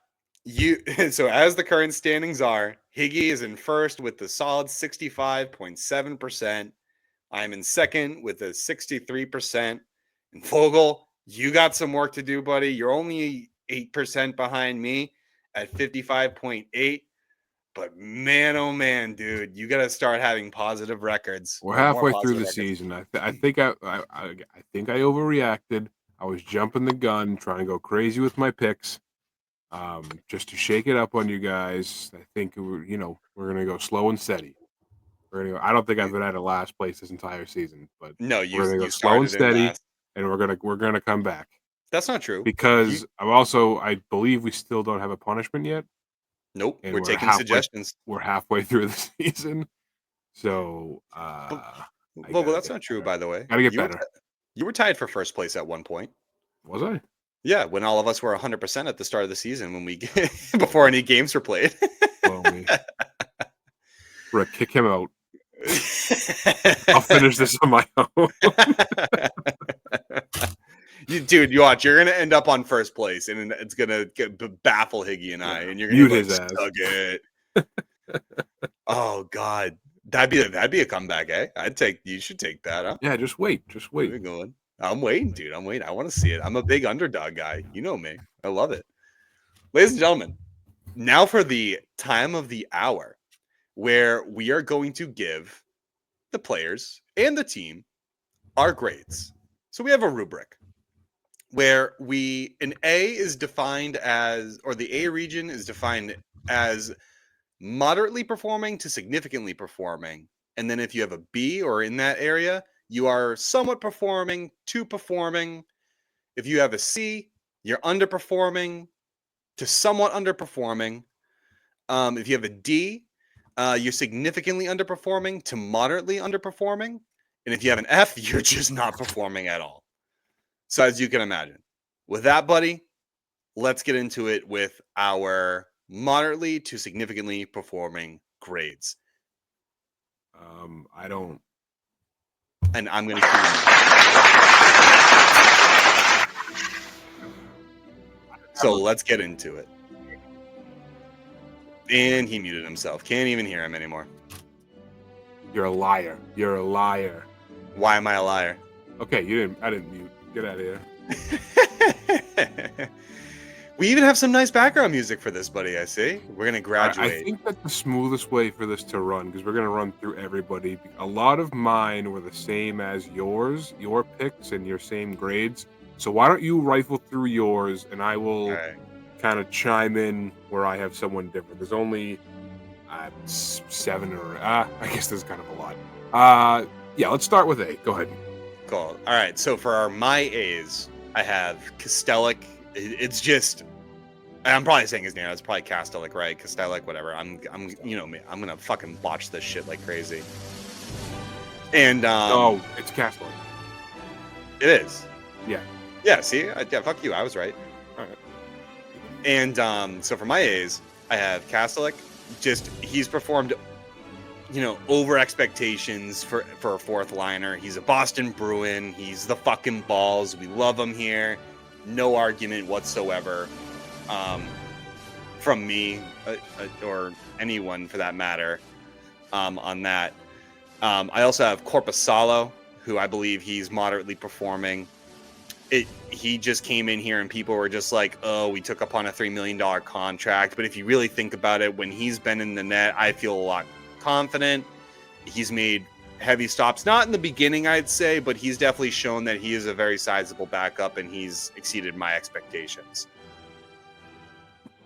So as the current standings are, Higgy is in first with the solid 65.7%. I'm in second with a 63%. And Vogel, you got some work to do, buddy. You're only 8% behind me at 55.8. But man, oh man, dude, you got to start having positive records. We're halfway through the season. I think I overreacted. I was jumping the gun, trying to go crazy with my picks, just to shake it up on you guys. I think we're gonna go slow and steady. I don't think I've been at a last place this entire season, but no, we're gonna go slow and steady, and we're gonna come back. That's not true, because I believe we still don't have a punishment yet. Nope, we're taking suggestions. We're halfway through the season, so Vogel, that's not true, by the way. Gotta get better. You were tied for first place at one point. Was I? Yeah, when all of us were 100% at the start of the season, when we before any games were played. Well, we're gonna kick him out. I'll finish this on my own. Dude, you watch. You're gonna end up on first place, and it's gonna baffle Higgy and I. And you're gonna mute his ass. It. Oh God, that'd be a comeback, eh? You should take that, huh? Yeah, just wait. We're going. I'm waiting, dude. I'm waiting. I want to see it. I'm a big underdog guy. You know me. I love it. Ladies and gentlemen, now for the time of the hour where we are going to give the players and the team our grades. So we have a rubric where an A is defined as, or the A region is defined as moderately performing to significantly performing. And then if you have a B or in that area, you are somewhat performing to performing. If you have a C, you're underperforming to somewhat underperforming. If you have a D, you're significantly underperforming to moderately underperforming. And if you have an F, you're just not performing at all. So as you can imagine. With that, buddy, let's get into it with our moderately to significantly performing grades. I don't. And I'm going to So let's get into it. And he muted himself. Can't even hear him anymore. You're a liar. You're a liar. Why am I a liar? Okay, I didn't mute. Get out of here. We even have some nice background music for this, buddy. I see. We're going to graduate. I think that's the smoothest way for this to run, because we're going to run through everybody. A lot of mine were the same as yours, your picks and your same grades. So why don't you rifle through yours, and I will kind of chime in where I have someone different. There's only 7 or I guess there's kind of a lot. Yeah, let's start with A. Go ahead. Cool. All right. So for my A's, I have Kostelic. It's just, I'm probably saying his name. It's probably Kostelic, right? Kostelic, whatever. I'm, you know me. I'm gonna fucking botch this shit like crazy. And it's Castaway. it is. Yeah. Yeah. See, yeah. Fuck you. I was right. All right. And so for my A's, I have Kostelic. Just he's performed, over expectations for a fourth liner. He's a Boston Bruin. He's the fucking balls. We love him here. No argument whatsoever from me or anyone for that matter on that. I also have Korpisalo, who I believe he's moderately performing. He just came in here and people were just like, oh, we took upon a $3 million contract. But if you really think about it, when he's been in the net, I feel a lot confident. He's made heavy stops, not in the beginning, I'd say, but he's definitely shown that he is a very sizable backup and he's exceeded my expectations.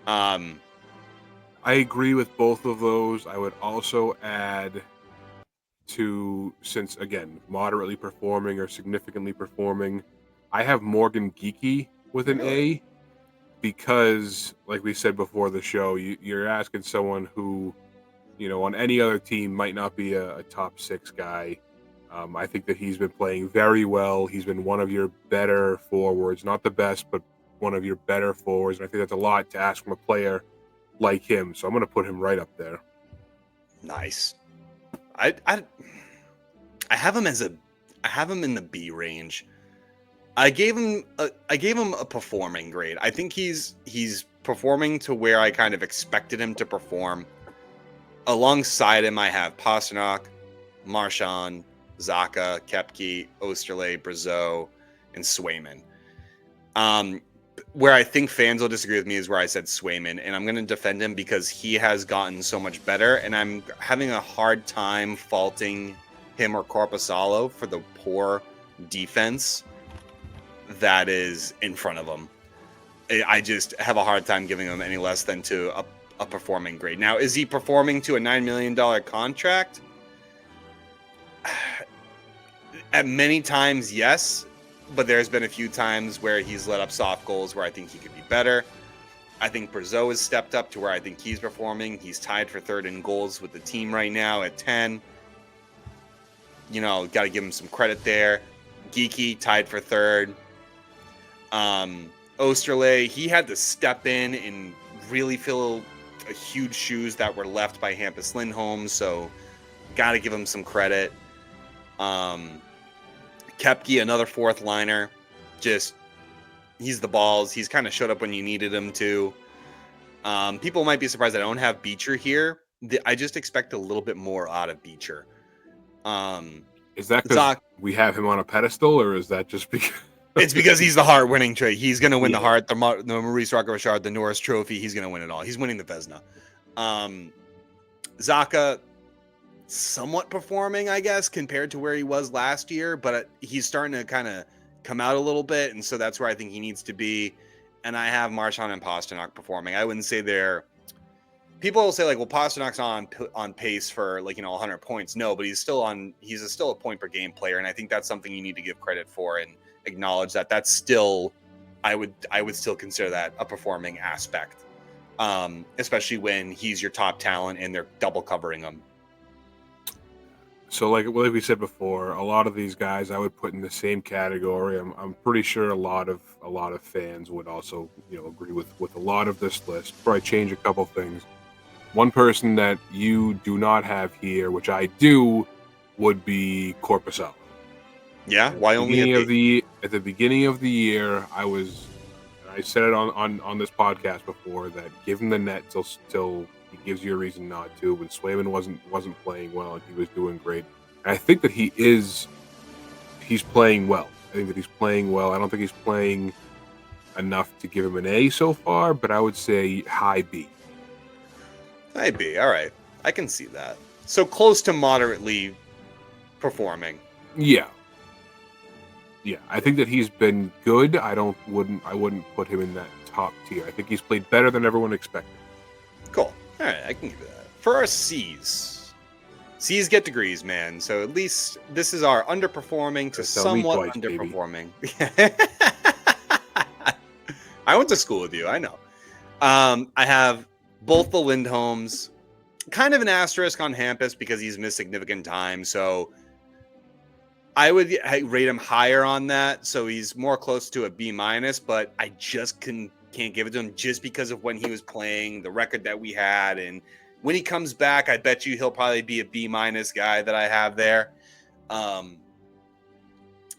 I agree with both of those. I would also add since again, moderately performing or significantly performing, I have Morgan Geekie with an A because, like we said before the show, you're asking someone who, on any other team might not be a top six guy. I think that he's been playing very well. He's been one of your better forwards, not the best, but one of your better forwards. And I think that's a lot to ask from a player like him. So I'm going to put him right up there. Nice. I have him I have him in the B range. I gave him a performing grade. I think he's performing to where I kind of expected him to perform. Alongside him, I have Pasternak, Marchand, Zacha, Koepke, Osterley, Brazeau, and Swayman. Where I think fans will disagree with me is where I said Swayman, and I'm going to defend him because he has gotten so much better, and I'm having a hard time faulting him or Korpisalo for the poor defense that is in front of him. I just have a hard time giving him any less than to a performing grade. Now, is he performing to a $9 million contract? At many times, yes, but there's been a few times where he's let up soft goals where I think he could be better. I think Brazeau has stepped up to where I think he's performing. He's tied for third in goals with the team right now at 10. Got to give him some credit there. Geekie tied for third. Osterley, he had to step in and really fill huge shoes that were left by Hampus Lindholm, so got to give him some credit. Koepke, another fourth liner, just he's the balls. He's kind of showed up when you needed him to. People might be surprised I don't have Beecher here. I just expect a little bit more out of Beecher. Is that because we have him on a pedestal, or is that just because? It's because he's the Hart winning trade. He's going to win the Hart, the Maurice Rocket-Richard, the Norris Trophy. He's going to win it all. He's winning the Vezina. Zacha, somewhat performing, I guess, compared to where he was last year, but he's starting to kind of come out a little bit, and so that's where I think he needs to be. And I have Marchand and Pasternak performing. I wouldn't say they're... People will say, like, well, Pasternak's on pace for, 100 points. No, but he's still a point-per-game player, and I think that's something you need to give credit for and acknowledge that that's still... I would still consider that a performing aspect, especially when he's your top talent and they're double covering him. So, like we said before, a lot of these guys I would put in the same category. I'm pretty sure a lot of fans would also agree with a lot of this list. Probably change a couple things. One person that you do not have here, which I do, would be Korpisalo. Yeah, why only at the beginning of the year, I said it on this podcast before that give him the net till he gives you a reason not to. When Swayman wasn't playing well and he was doing great, and I think that he's playing well. I think that he's playing well. I don't think he's playing enough to give him an A so far, but I would say high B. High B, all right, I can see that. So close to moderately performing. Yeah, I think that he's been good. I wouldn't put him in that top tier. I think he's played better than everyone expected. Cool. All right, I can give you that. For our C's, C's get degrees, man. So at least this is our underperforming to Tell me somewhat twice, baby. underperforming. I went to school with you. I know. I have both the Lindholms, kind of an asterisk on Hampus because he's missed significant time. So I would rate him higher on that. So he's more close to a B minus, but I just can't give it to him just because of when he was playing, the record that we had, and when he comes back, I bet you he'll probably be a B minus guy that I have there.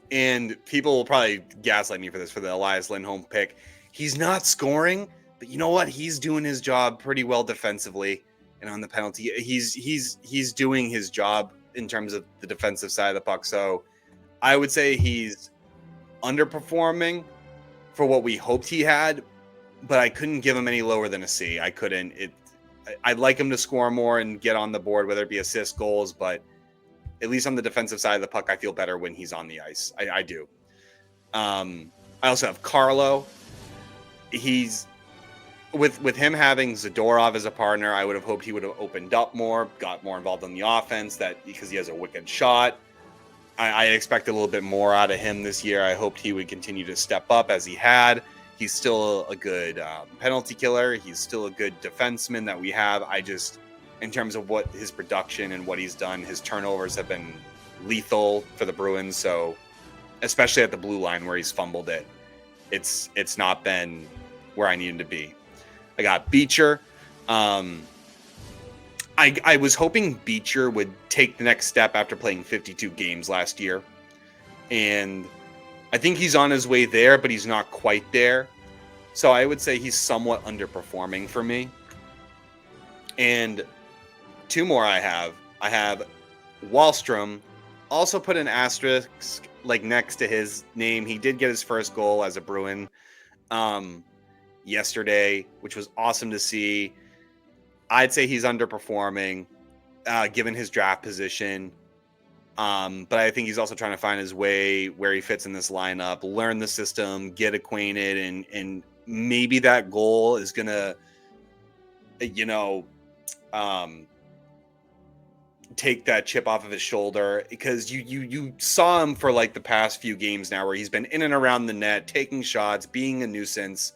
And people will probably gaslight me for this, for the Elias Lindholm pick. He's not scoring, but you know what? He's doing his job pretty well defensively and on the penalty. He's doing his job in terms of the defensive side of the puck. So I would say he's underperforming for what we hoped he had, but I couldn't give him any lower than a C. I couldn't. I'd like him to score more and get on the board, whether it be assists, goals, but at least on the defensive side of the puck, I feel better when he's on the ice. I do. I also have Carlo. He's with him having Zadorov as a partner, I would have hoped he would have opened up more, got more involved in the offense, that because he has a wicked shot. I expect a little bit more out of him this year. I hoped he would continue to step up as he had. He's still a good penalty killer. He's still a good defenseman that we have. I just, in terms of what his production and what he's done, his turnovers have been lethal for the Bruins. So, especially at the blue line where he's fumbled it, it's not been where I need him to be. I got Beecher. I was hoping Beecher would take the next step after playing 52 games last year. And I think he's on his way there, but he's not quite there. So I would say he's somewhat underperforming for me. And two more I have. I have Wahlstrom. Also put an asterisk like next to his name. He did get his first goal as a Bruin yesterday, which was awesome to see. I'd say he's underperforming given his draft position. But I think he's also trying to find his way where he fits in this lineup, learn the system, get acquainted, and maybe that goal is going to, take that chip off of his shoulder, because you saw him for like the past few games now where he's been in and around the net, taking shots, being a nuisance.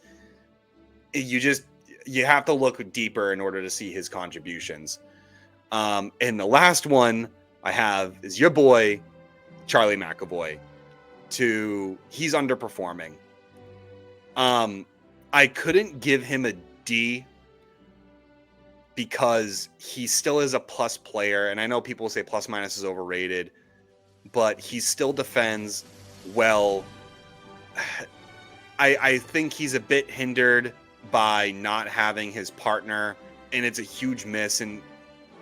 You have to look deeper in order to see his contributions. And the last one I have is your boy, Charlie McAvoy. He's underperforming. I couldn't give him a D because he still is a plus player. And I know people say plus minus is overrated, but he still defends well. I think he's a bit hindered by not having his partner, and it's a huge miss in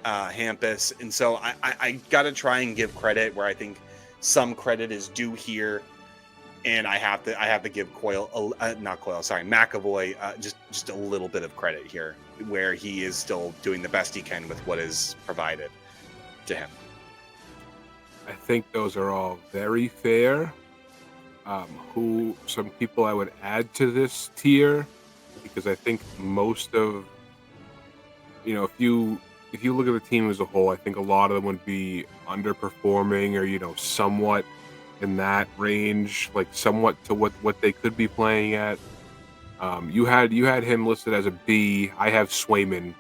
Hampus. And so I got to try and give credit where I think some credit is due here. And I have to give McAvoy just a little bit of credit here, where he is still doing the best he can with what is provided to him. I think those are all very fair. Some people I would add to this tier, because I think most of, if you look at the team as a whole, I think a lot of them would be underperforming or, somewhat in that range, like somewhat to what they could be playing at. You had him listed as a B. I have Swayman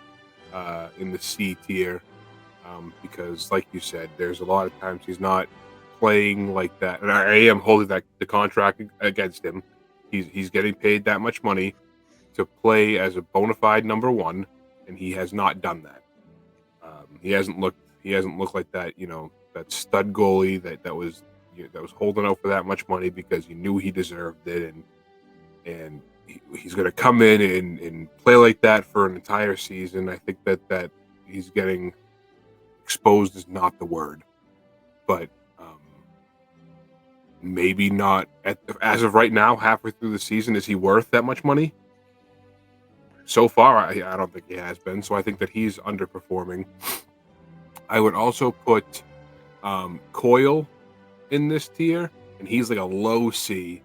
in the C tier because, like you said, there's a lot of times he's not playing like that, and I am holding the contract against him. He's getting paid that much money to play as a bona fide number one, and he has not done that. He hasn't looked like that, that stud goalie that was holding out for that much money because he knew he deserved it, and he's going to come in and play like that for an entire season. I think that he's getting exposed is not the word, but maybe not as of right now, halfway through the season. Is he worth that much money? So far, I don't think he has been. So I think that he's underperforming. I would also put Coyle in this tier, and he's like a low C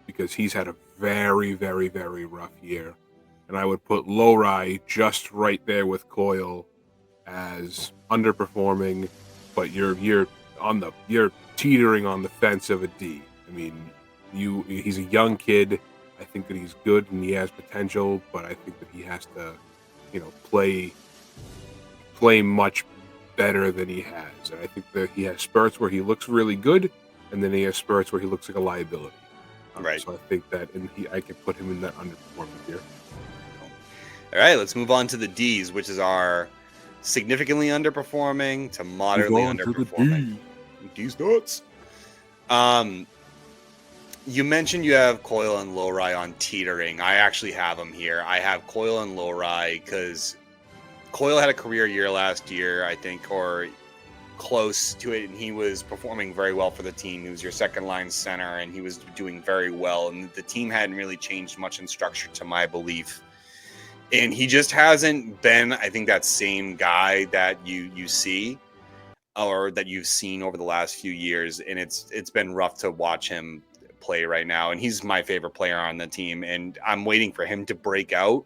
because he's had a very, very, very rough year. And I would put Lowry just right there with Coyle as underperforming, but you're teetering on the fence of a D. I mean, he's a young kid. I think that he's good and he has potential, but I think that he has to, play much better than he has. And I think that he has spurts where he looks really good, and then he has spurts where he looks like a liability. Right. So I think that I could put him in that underperforming tier. All right, let's move on to the D's, which is our significantly underperforming to moderately underperforming. D's nuts. You mentioned you have Coyle and Lowry on teetering. I actually have them here. I have Coyle and Lowry because Coyle had a career year last year, I think, or close to it, and he was performing very well for the team. He was your second line center, and he was doing very well. And the team hadn't really changed much in structure, to my belief. And he just hasn't been, I think, that same guy that you see or that you've seen over the last few years. And it's been rough to watch him play right now. And he's my favorite player on the team. And I'm waiting for him to break out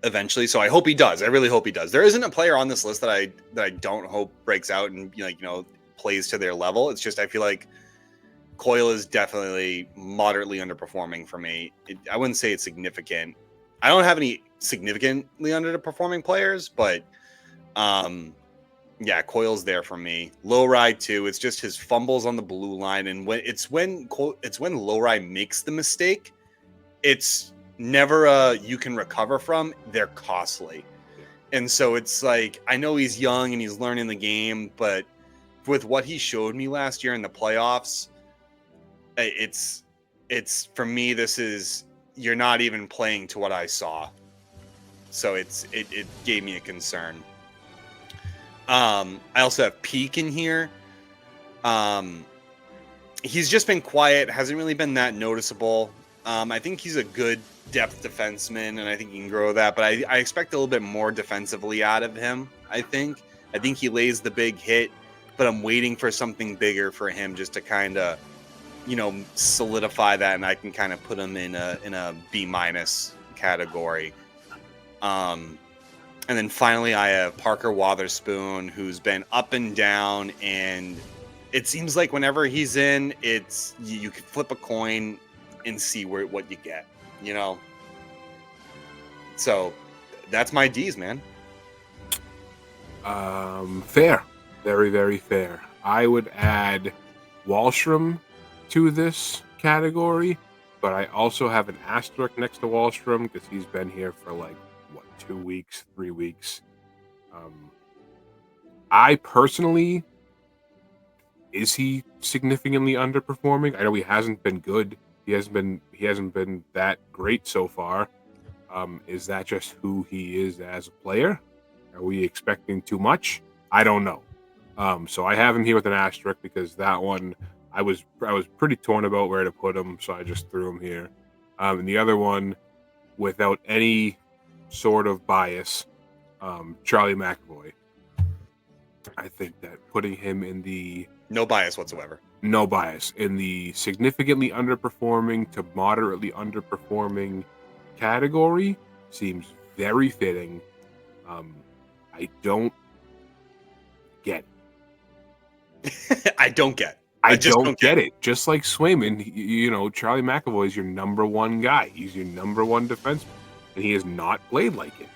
eventually. So I hope he does. I really hope he does. There isn't a player on this list that I don't hope breaks out and plays to their level. It's just I feel like Coyle is definitely moderately underperforming for me. I wouldn't say it's significant. I don't have any significantly underperforming players, but yeah, Coyle's there for me. Lowry too. It's just his fumbles on the blue line, and when Lowry makes the mistake, it's never you can recover from. They're costly, and so it's like I know he's young and he's learning the game, but with what he showed me last year in the playoffs, it's for me. This is you're not even playing to what I saw, so it gave me a concern. I also have Peak in here. He's just been quiet, hasn't really been that noticeable. I think he's a good depth defenseman, and I think he can grow that, but I expect a little bit more defensively out of him. I think he lays the big hit, but I'm waiting for something bigger for him just to kind of, solidify that, and I can kind of put him in a B- category. And then finally, I have Parker Wotherspoon, who's been up and down, and it seems like whenever he's in, it's you can flip a coin and see what you get, So that's my D's, man. Fair, very, very fair. I would add Wahlstrom to this category, but I also have an asterisk next to Wahlstrom because he's been here for 2 weeks, 3 weeks. I personally, is he significantly underperforming? I know he hasn't been good. He hasn't been that great so far. Is that just who he is as a player? Are we expecting too much? I don't know. So I have him here with an asterisk because that one I was pretty torn about where to put him, so I just threw him here. And the other one, without any sort of bias, Charlie McAvoy. I think that putting him in the no bias whatsoever. No bias in the significantly underperforming to moderately underperforming category seems very fitting. I don't get it. I don't get it. Just like Swayman, Charlie McAvoy is your number one guy. He's your number one defenseman, and he has not played like it.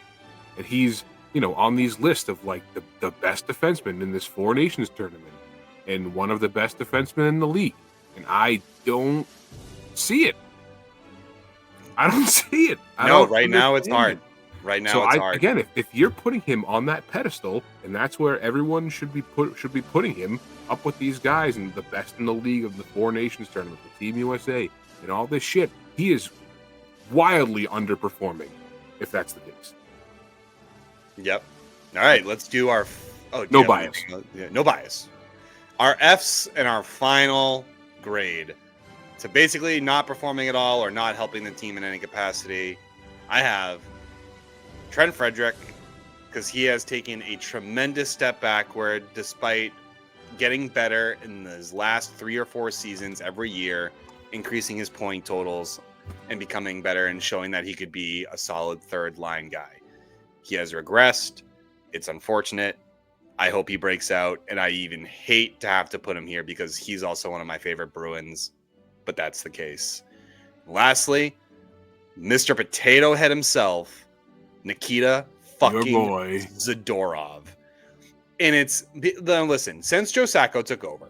And he's, on these lists of the best defensemen in this Four Nations tournament and one of the best defensemen in the league. And I don't see it. Right now it's hard. It's hard. Again, if you're putting him on that pedestal, and that's where everyone should be putting him up with these guys and the best in the league of the Four Nations tournament, the Team USA, and all this shit, he is wildly underperforming. If that's the case. Yep. All right, let's do our. No bias. No bias. Our Fs and our final grade. So basically, not performing at all or not helping the team in any capacity. I have Trent Frederick, because he has taken a tremendous step backward despite getting better in his last 3 or 4 seasons every year, increasing his point totals and becoming better and showing that he could be a solid third line guy. He has regressed. It's unfortunate. I hope he breaks out, and I even hate to have to put him here because he's also one of my favorite Bruins, but that's the case. Lastly, Mr. Potato Head himself, Nikita fucking Zadorov. And listen, since Joe Sacco took over,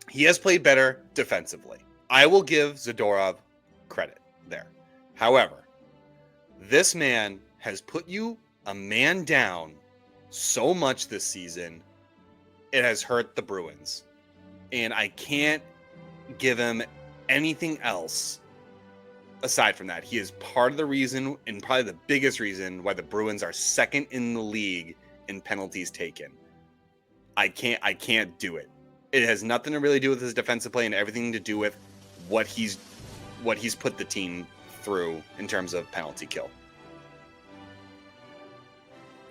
he has played better defensively. I will give Zadorov credit there. However, this man has put you a man down so much this season, it has hurt the Bruins. And I can't give him anything else aside from that. He is part of the reason, and probably the biggest reason, why the Bruins are second in the league in penalties taken. I can't do it. It has nothing to really do with his defensive play and everything to do with what he's put the team through in terms of penalty kill.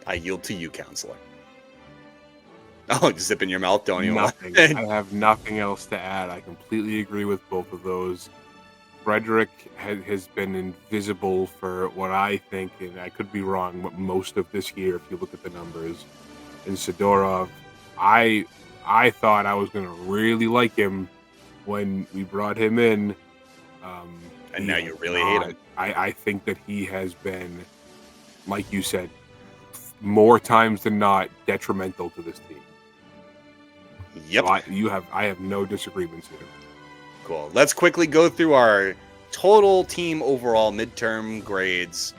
I yield to you, counselor. Oh, zip in your mouth, don't you? Nothing. I have nothing else to add. I completely agree with both of those. Frederick has been invisible for what I think, and I could be wrong, but most of this year, if you look at the numbers. And Zadorov, I thought I was going to really like him when we brought him in. And now you really hate him. I think that he has been, like you said, more times than not, detrimental to this team. Yep. So I have no disagreements here. Cool. Let's quickly go through our total team overall midterm grades.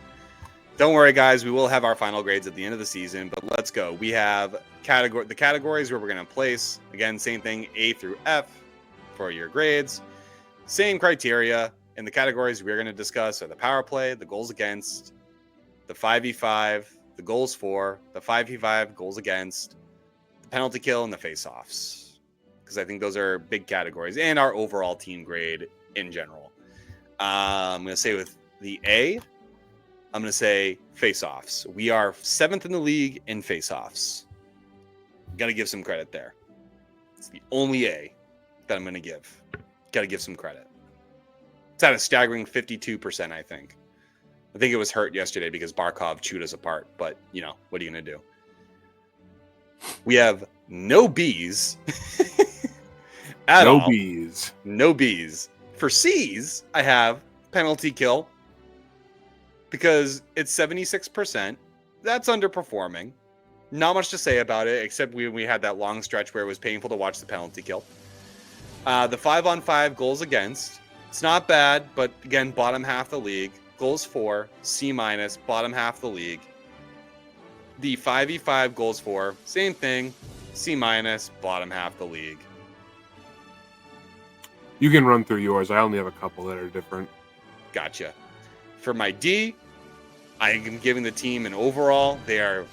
Don't worry, guys. We will have our final grades at the end of the season, but let's go. We have the categories where we're going to place. Again, same thing, A through F for your grades. Same criteria. And the categories we're going to discuss are the power play, the goals against, the 5v5, the goals for, the 5v5 goals against, the penalty kill, and the face-offs. Because I think those are big categories, and our overall team grade in general. I'm going to say with the A, I'm going to say face-offs. We are 7th in the league in face-offs. Got to give some credit there. It's the only A that I'm going to give. Got to give some credit. It's at a staggering 52%, I think. I think it was hurt yesterday because Barkov chewed us apart, but, what are you going to do? We have no Bs at all. No Bs. For Cs, I have penalty kill because it's 76%. That's underperforming. Not much to say about it, except we had that long stretch where it was painful to watch the penalty kill. The 5-on-5 goals against. It's not bad, but again, bottom half the league. Goals for, C-, bottom half the league. The 5v5 goals for, same thing, C-, bottom half the league. You can run through yours. I only have a couple that are different. Gotcha. For my D, I am giving the team an overall. They are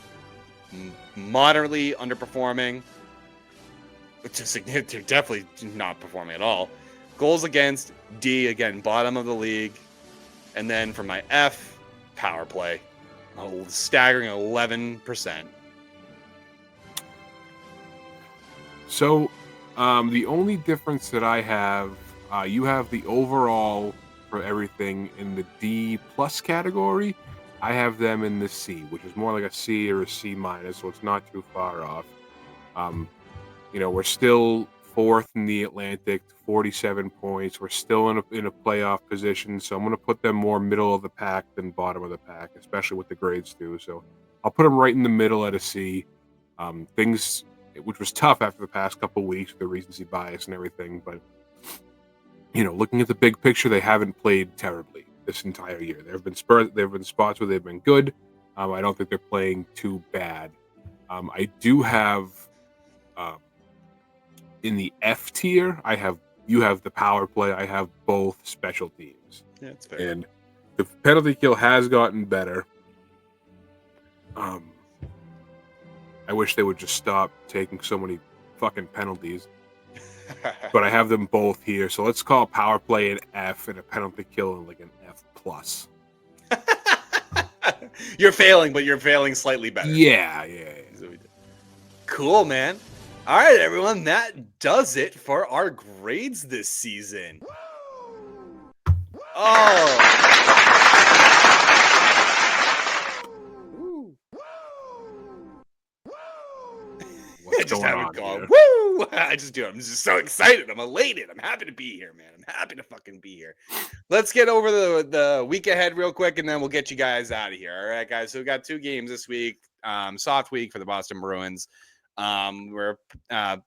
moderately underperforming. They're definitely not performing at all. Goals against, D, again, bottom of the league. And then for my F, power play, a staggering 11%. So the only difference that I have, you have the overall for everything in the D plus category. I have them in the C, which is more like a C or a C-, so it's not too far off. We're still 4th in the Atlantic, 47 points. We're still in a playoff position, so I'm going to put them more middle of the pack than bottom of the pack, especially with the grades too. So I'll put them right in the middle at a C. Things, which was tough after the past couple weeks with the recency bias and everything, but looking at the big picture, they haven't played terribly this entire year. There have been spots where they've been good. I don't think they're playing too bad. I do have. In the F tier, you have the power play. I have both special teams. Yeah, that's fair. And the penalty kill has gotten better. I wish they would just stop taking so many fucking penalties. But I have them both here. So let's call power play an F and a penalty kill like an F plus. You're failing, but you're failing slightly better. Yeah. Cool, man. All right, everyone, that does it for our grades this season. Oh. just going have it on going. here. Woo! I'm just so excited. I'm elated. I'm happy to be here, man. I'm happy to fucking be here. Let's get over the week ahead real quick, and then we'll get you guys out of here. All right, guys. So we got 2 games this week. Soft week for the Boston Bruins. We're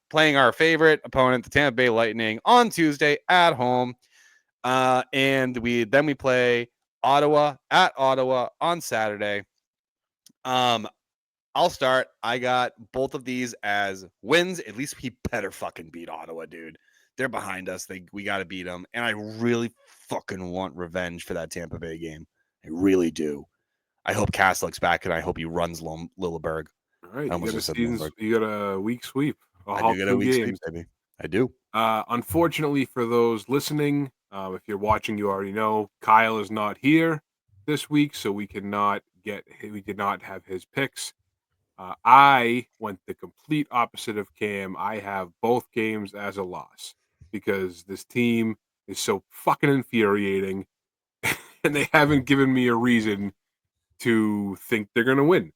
playing our favorite opponent, the Tampa Bay Lightning, on Tuesday at home. And we play Ottawa at Ottawa on Saturday. I'll start. I got both of these as wins. At least we better fucking beat Ottawa, dude. They're behind us. We got to beat them. And I really fucking want revenge for that Tampa Bay game. I really do. I hope Cass looks back, and I hope he runs Lilleberg. All right, Lilleberg. you got a week sweep. I do get a week sweep, baby. I do. Unfortunately for those listening, if you're watching, you already know Kyle is not here this week, so we did not have his picks. I went the complete opposite of Cam. I have both games as a loss because this team is so fucking infuriating, and they haven't given me a reason to think they're going to win.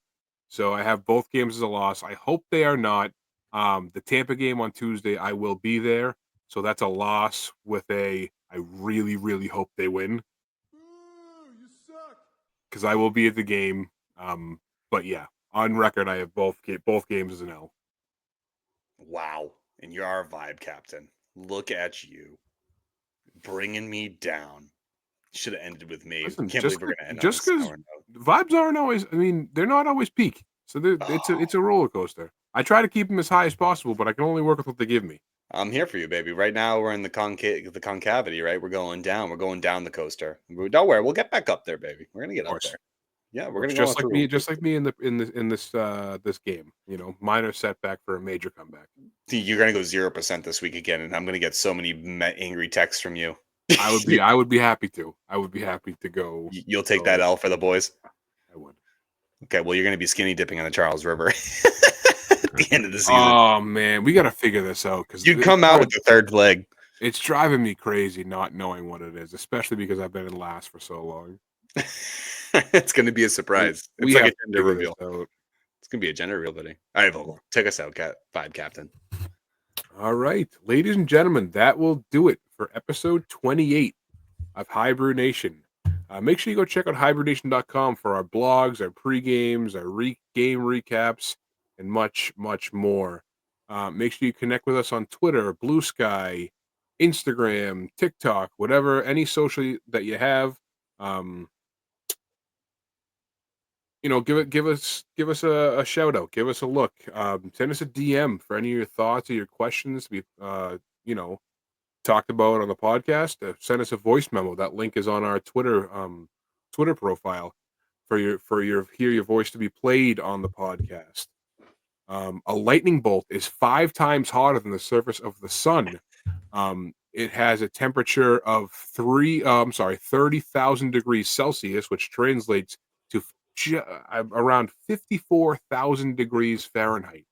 So I have both games as a loss. I hope they are not. The Tampa game on Tuesday, I will be there. So that's a loss with I really, really hope they win. You suck. Because I will be at the game. But yeah, on record, I have both games as an L. Wow. And you're our vibe captain. Look at you. Bringing me down. Should have ended with me. Listen, Can't believe we're going to end just on because this vibes aren't always, they're not always peak. So it's a roller coaster. I try to keep them as high as possible, but I can only work with what they give me. I'm here for you, baby. Right now, we're in the concavity, right? We're going down. We're going down the coaster. Don't worry, we'll get back up there, baby. We're gonna get up there. Yeah, we're gonna go just like me in this game. Minor setback for a major comeback. You're gonna go 0% this week again, and I'm gonna get so many angry texts from you. I would be happy to. I would be happy to go. You'll take that L for the boys. I would. Okay, well, you're gonna be skinny dipping on the Charles River at the end of the season. Oh man, we got to figure this out because you come out with the third leg. It's driving me crazy not knowing what it is, especially because I've been in last for so long. It's going to be a surprise. It's like a gender reveal. It's going to be a gender reveal, buddy. All right, Vogel, take us out, vibe captain. All right, ladies and gentlemen, that will do it for episode 28 of HiBruiNation. Make sure you go check out HiBruiNation.com for our blogs, our pre-games, our game recaps, and much, much more. Make sure you connect with us on Twitter, Bluesky, Instagram, TikTok, whatever, any social that you have. Give us a shout out, give us a look. Send us a DM for any of your thoughts or your questions we talked about on the podcast. Send us a voice memo. That link is on our Twitter profile for your voice to be played on the podcast. A lightning bolt is 5 times hotter than the surface of the sun. It has a temperature of 30,000 degrees Celsius, which translates to around 54,000 degrees Fahrenheit.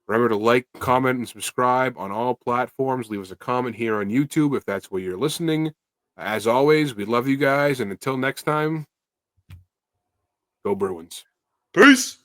Remember to like, comment, and subscribe on all platforms. Leave us a comment here on YouTube if that's where you're listening. As always, we love you guys, and until next time, go Bruins. Peace.